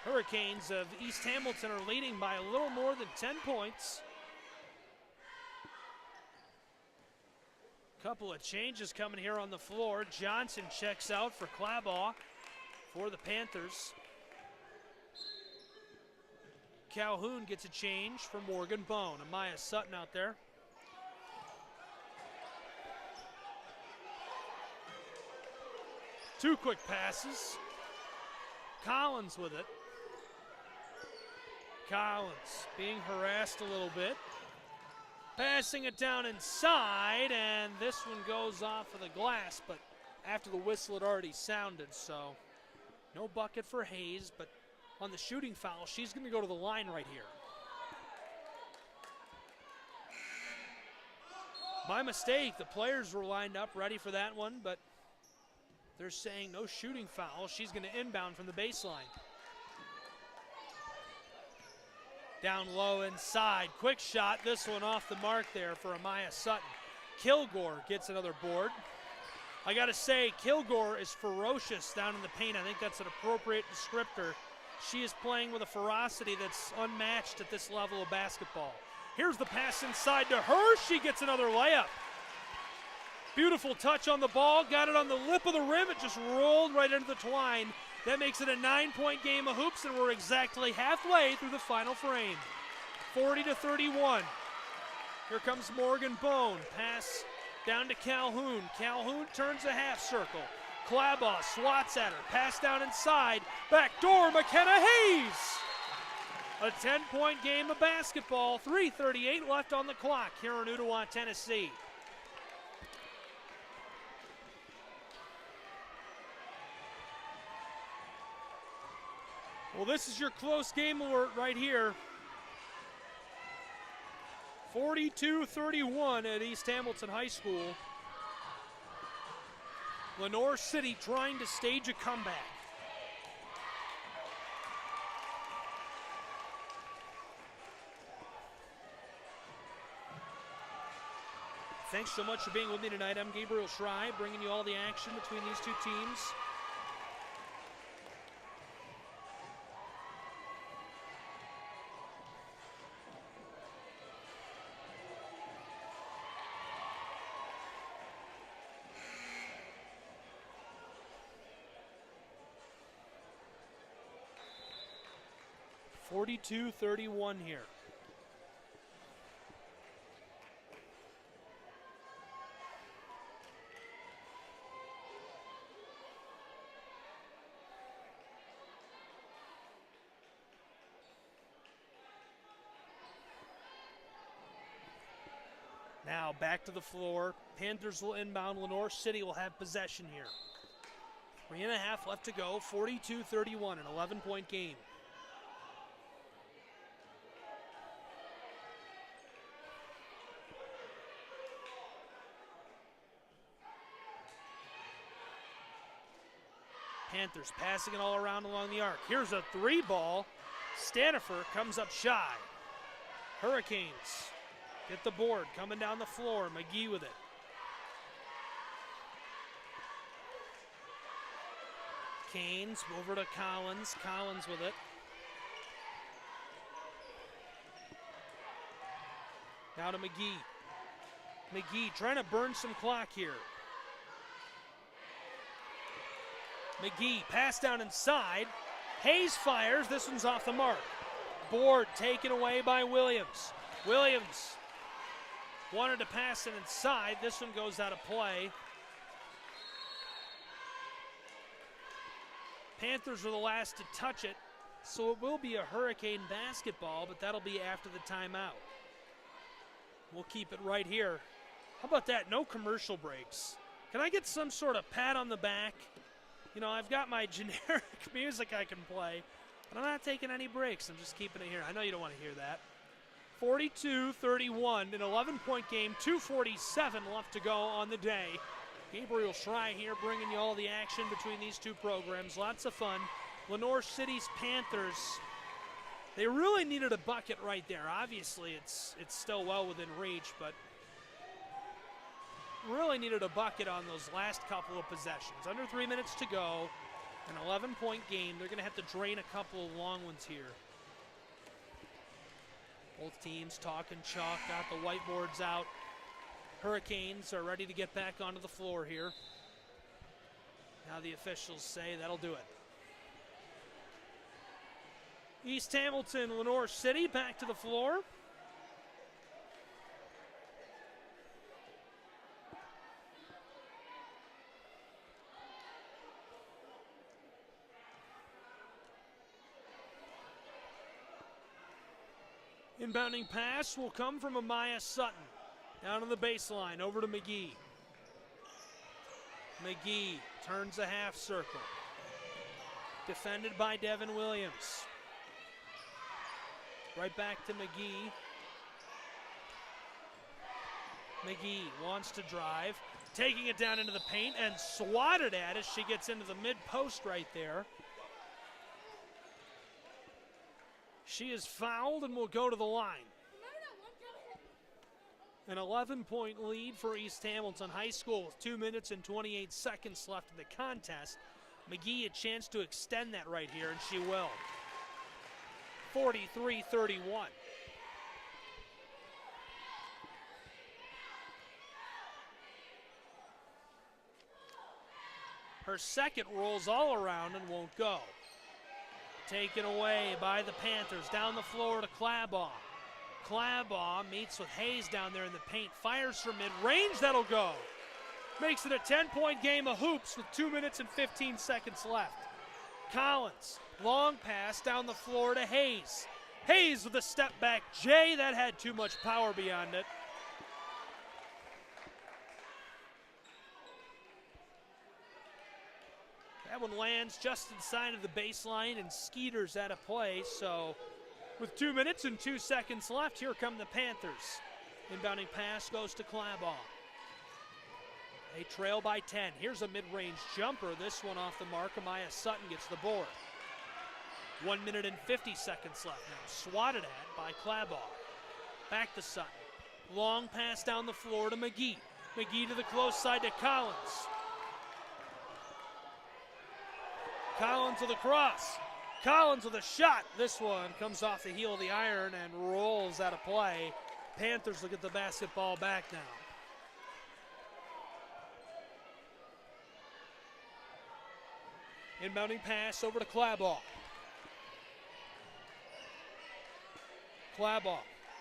Hurricanes of East Hamilton are leading by a little more than 10 points. Couple of changes coming here on the floor. Johnson checks out for Clabaugh for the Panthers. Calhoun gets a change for Morgan Bone. Amaya Sutton out there. Two quick passes. Collins with it. Collins being harassed a little bit. Passing it down inside, and this one goes off of the glass, but after the whistle had already sounded, so no bucket for Hayes, but on the shooting foul, she's going to go to the line right here. My mistake, the players were lined up ready for that one, but they're saying no shooting foul. She's going to inbound from the baseline. Down low inside, quick shot, this one off the mark there for Amaya Sutton. Kilgore gets another board. I gotta say, Kilgore is ferocious down in the paint. I think that's an appropriate descriptor. She is playing with a ferocity that's unmatched at this level of basketball. Here's the pass inside to her, she gets another layup. Beautiful touch on the ball, got it on the lip of the rim, it just rolled right into the twine. That makes it a 9-point game of hoops, and we're exactly halfway through the final frame. 40-31. Here comes Morgan Bone. Pass down to Calhoun. Calhoun turns a half circle. Clabaugh swats at her. Pass down inside. Back door, McKenna Hayes. A 10-point game of basketball. 3:38 left on the clock here in Ooltewah, Tennessee. Well, this is your close game alert right here. 42-31 at East Hamilton High School. Lenoir City trying to stage a comeback. Thanks so much for being with me tonight. I'm Gabriel Schrei, bringing you all the action between these two teams. 42-31 here. Now back to the floor. Panthers will inbound. Lenoir City will have possession here. 3.5 left to go. 42-31, an 11-point game. Panthers passing it all around along the arc. Here's a 3-ball. Stanifer comes up shy. Hurricanes get the board coming down the floor. McGee with it. Canes over to Collins. Collins with it. Now to McGee. McGee trying to burn some clock here. McGee pass down inside. Hayes fires. This one's off the mark. Board taken away by Williams. Williams wanted to pass it inside. This one goes out of play. Panthers are the last to touch it, so it will be a Hurricane basketball, but that'll be after the timeout. We'll keep it right here. How about that? No commercial breaks. Can I get some sort of pat on the back? You know, I've got my generic music I can play, but I'm not taking any breaks. I'm just keeping it here. I know you don't want to hear that. 42-31, an 11-point game, 2:47 left to go on the day. Gabriel Schrei here bringing you all the action between these two programs. Lots of fun. Lenoir City's Panthers, they really needed a bucket right there. Obviously, it's still well within reach, but really needed a bucket on those last couple of possessions. Under 3 minutes to go, an 11-point game. They're going to have to drain a couple of long ones here. Both teams talking chalk, got the whiteboards out. Hurricanes are ready to get back onto the floor here. Now the officials say that'll do it. East Hamilton, Lenoir City back to the floor. Inbounding pass will come from Amaya Sutton. Down to the baseline, over to McGee. McGee turns a half circle. Defended by Devin Williams. Right back to McGee. McGee wants to drive. Taking it down into the paint and swatted at as she gets into the mid-post right there. She is fouled and will go to the line. An 11-point lead for East Hamilton High School with 2 minutes and 28 seconds left in the contest. McGee a chance to extend that right here, and she will. 43-31. Her second rolls all around and won't go. Taken away by the Panthers. Down the floor to Clabaugh. Clabaugh meets with Hayes down there in the paint. Fires from mid-range. That'll go. Makes it a 10-point game of hoops with 2 minutes and 15 seconds left. Collins, long pass down the floor to Hayes. Hayes with a step back J. That had too much power beyond it. That one lands just inside of the baseline and Skeeter's out of play. So with 2 minutes and 2 seconds left, here come the Panthers. Inbounding pass goes to Clabaugh. They trail by 10. Here's a mid-range jumper. This one off the mark. Amaya Sutton gets the board. 1 minute and 50 seconds left now. Swatted at by Clabaugh. Back to Sutton. Long pass down the floor to McGee. McGee to the close side to Collins. Collins with a cross. Collins with a shot. This one comes off the heel of the iron and rolls out of play. Panthers will get the basketball back now. Inbounding pass over to Clabaugh. Klabaugh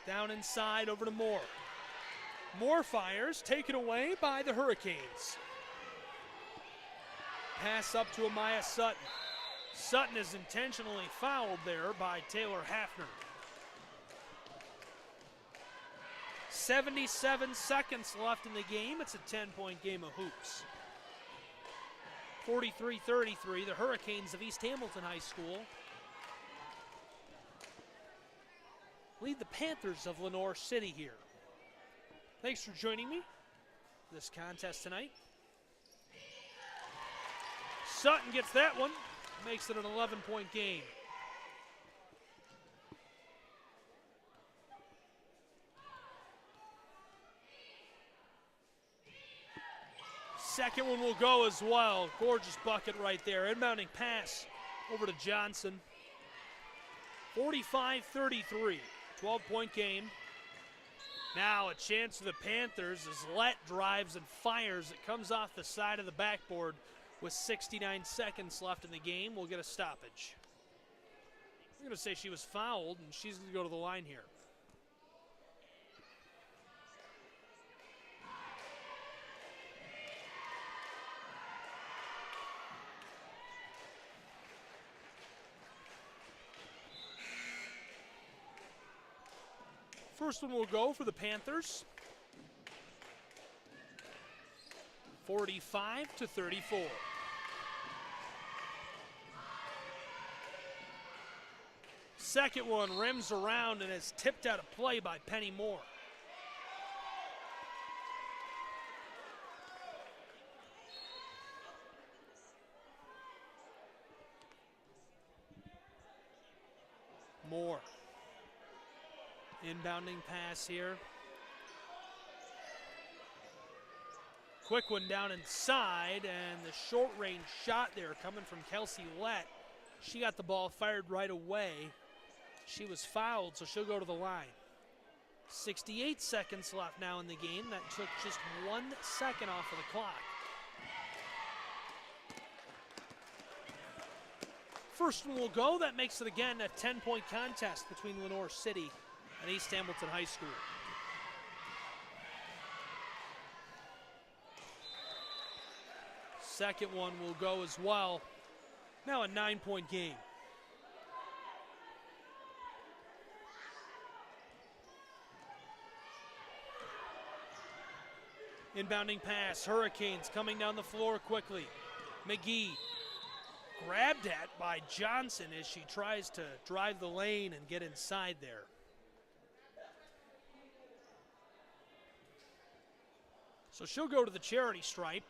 down inside over to Moore. Moore fires, taken away by the Hurricanes. Pass up to Amaya Sutton. Sutton is intentionally fouled there by Taylor Hafner. 77 seconds left in the game. It's a 10-point game of hoops. 43-33, the Hurricanes of East Hamilton High School lead the Panthers of Lenoir City here. Thanks for joining me for this contest tonight. Sutton gets that one, makes it an 11-point game. Second one will go as well. Gorgeous bucket right there. Inbounding pass over to Johnson. 45-33, 12-point game. Now a chance for the Panthers as Lett drives and fires. It comes off the side of the backboard with 69 seconds left in the game. We'll get a stoppage. I'm going to say she was fouled, and she's going to go to the line here. First one will go for the Panthers. 45-34. Second one rims around and is tipped out of play by Penny Moore. Moore. Inbounding pass here. Quick one down inside, and the short range shot there coming from Kelsey Lett. She got the ball fired right away. She was fouled, so she'll go to the line. 68 seconds left now in the game. That took just 1 second off of the clock. First one will go. That makes it again a 10-point contest between Lenoir City and East Hamilton High School. Second one will go as well. Now a 9-point game. Inbounding pass, Hurricanes coming down the floor quickly. McGee grabbed at by Johnson as she tries to drive the lane and get inside there. So she'll go to the charity stripe.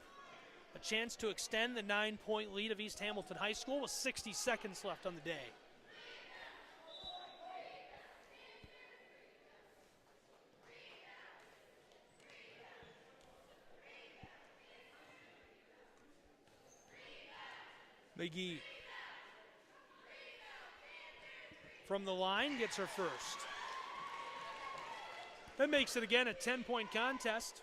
A chance to extend the 9-point lead of East Hamilton High School with 60 seconds left on the day. McGee from the line gets her first. That makes it again a 10-point contest.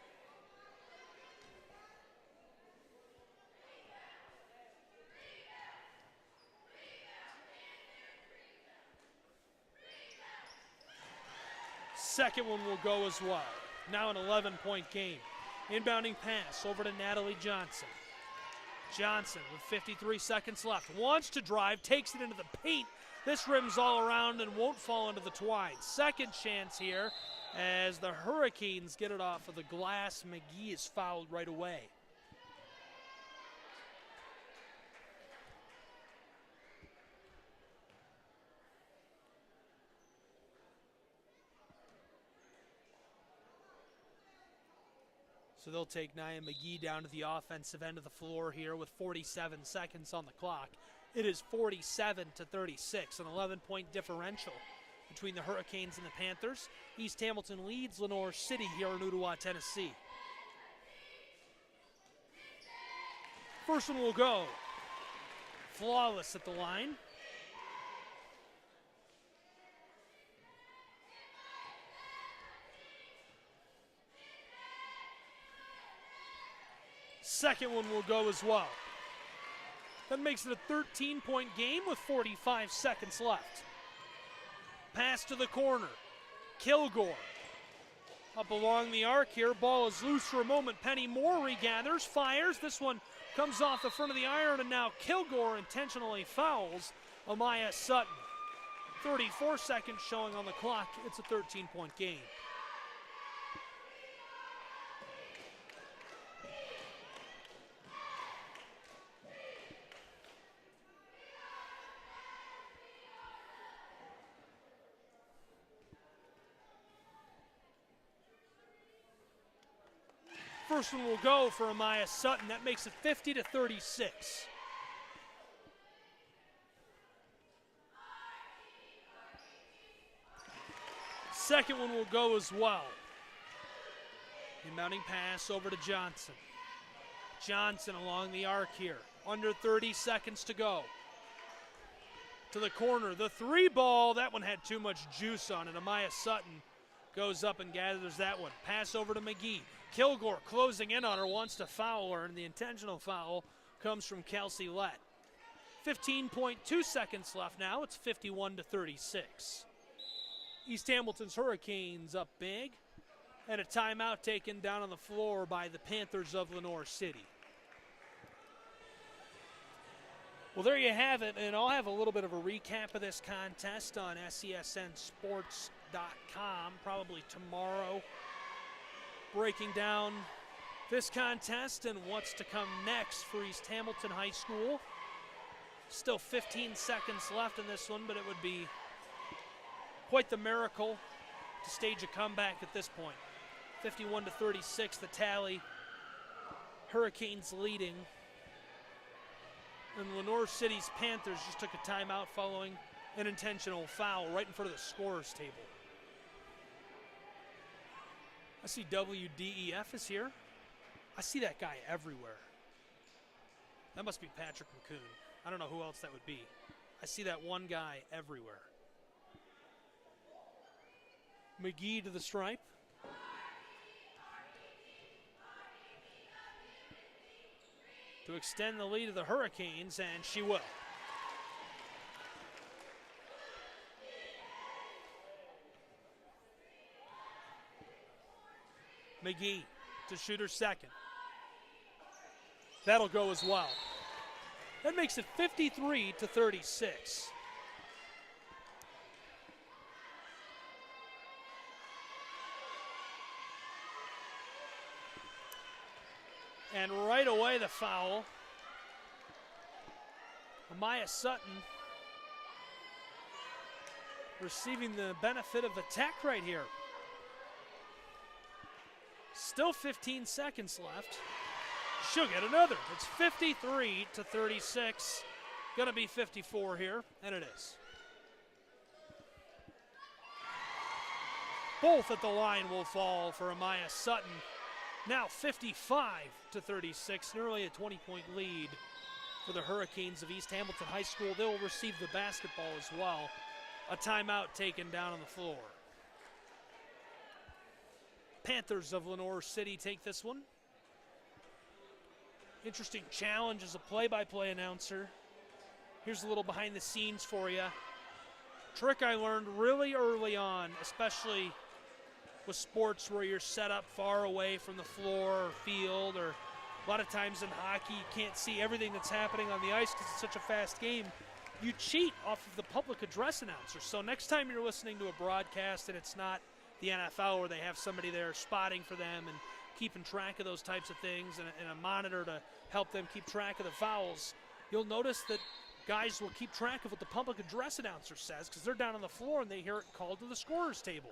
Second one will go as well. Now an 11-point game. Inbounding pass over to Natalie Johnson. Johnson with 53 seconds left. Wants to drive, takes it into the paint. This rims all around and won't fall into the twine. Second chance here as the Hurricanes get it off of the glass. McGee is fouled right away. So they'll take Nia McGee down to the offensive end of the floor here with 47 seconds on the clock. It is 47-36, an 11-point differential between the Hurricanes and the Panthers. East Hamilton leads Lenoir City here in Ooltewah, Tennessee. First one will go. Flawless at the line. Second one will go as well. That makes it a 13-point game with 45 seconds left. Pass to the corner. Kilgore up along the arc here. Ball is loose for a moment. Penny Moore regathers, fires. This one comes off the front of the iron, and now Kilgore intentionally fouls Amaya Sutton. 34 seconds showing on the clock. It's a 13-point game. First one will go for Amaya Sutton. That makes it 50-36. Second one will go as well. Inbounding pass over to Johnson. Johnson along the arc here. Under 30 seconds to go. To the corner. The three ball. That one had too much juice on it. Amaya Sutton goes up and gathers that one. Pass over to McGee. Kilgore closing in on her, wants to foul her, and the intentional foul comes from Kelsey Lett. 15.2 seconds left now. It's 51-36. East Hamilton's Hurricanes up big, and a timeout taken down on the floor by the Panthers of Lenoir City. Well, there you have it, and I'll have a little bit of a recap of this contest on SESNsports.com probably tomorrow, breaking down this contest and what's to come next for East Hamilton High School. Still 15 seconds left in this one, but it would be quite the miracle to stage a comeback at this point. 51-36, the tally. Hurricanes leading. And Lenoir City's Panthers just took a timeout following an intentional foul right in front of the scorer's table. I see WDEF is here. I see that guy everywhere. That must be Patrick McCoon. I don't know who else that would be. I see that one guy everywhere. McGee to the stripe. To extend the lead of the Hurricanes, and she will. McGee to shoot her second. That'll go as well. That makes it 53-36. And right away the foul. Amaya Sutton receiving the benefit of the tech right here. Still 15 seconds left. She'll get another. It's 53-36. Gonna be 54 here, and it is. Both at the line will fall for Amaya Sutton. Now 55-36, nearly a 20-point lead for the Hurricanes of East Hamilton High School. They'll receive the basketball as well. A timeout taken down on the floor. Panthers of Lenoir City take this one. Interesting challenge as a play-by-play announcer. Here's a little behind the scenes for you. Trick I learned really early on, especially with sports where you're set up far away from the floor or field, or a lot of times in hockey you can't see everything that's happening on the ice because it's such a fast game. You cheat off of the public address announcer. So next time you're listening to a broadcast and it's not the NFL where they have somebody there spotting for them and keeping track of those types of things and a monitor to help them keep track of the fouls, you'll notice that guys will keep track of what the public address announcer says because they're down on the floor and they hear it called to the scorer's table.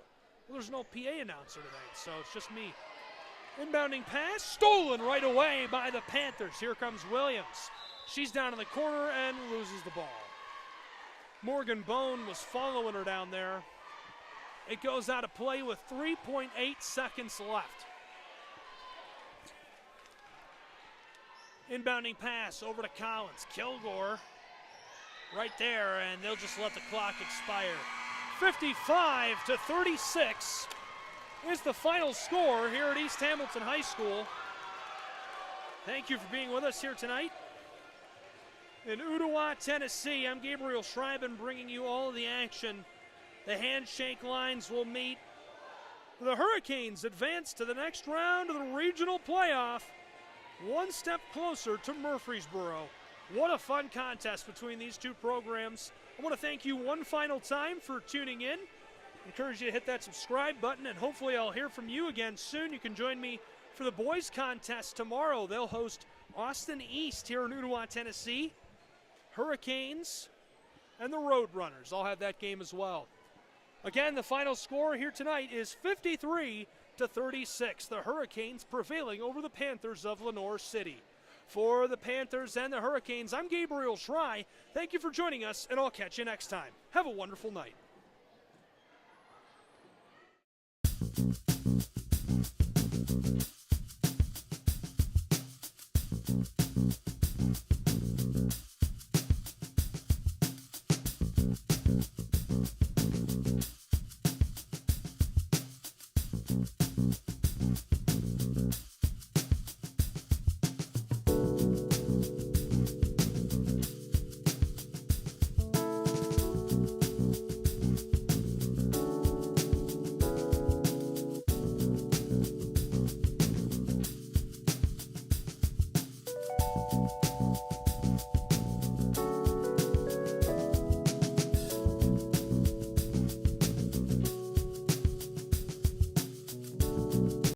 Well, there's no PA announcer tonight, so it's just me. Inbounding pass, stolen right away by the Panthers. Here comes Williams. She's down in the corner and loses the ball. Morgan Bone was following her down there. It goes out of play with 3.8 seconds left. Inbounding pass over to Collins. Kilgore right there, and they'll just let the clock expire. 55-36 is the final score here at East Hamilton High School. Thank you for being with us here tonight. In Ooltewah, Tennessee, I'm Gabriel Schreiben bringing you all of the action. The handshake lines will meet The Hurricanes advance to the next round of the regional playoff, one step closer to Murfreesboro. What a fun contest between these two programs. I want to thank you one final time for tuning in. Encourage you to hit that subscribe button, and hopefully I'll hear from you again soon. You can join me for the boys contest tomorrow. They'll host Austin East here in Ooltewah, Tennessee. Hurricanes and the Roadrunners. I'll have that game as well. Again, the final score here tonight is 53-36. The Hurricanes prevailing over the Panthers of Lenoir City. For the Panthers and the Hurricanes, I'm Gabriel Schrei. Thank you for joining us, and I'll catch you next time. Have a wonderful night.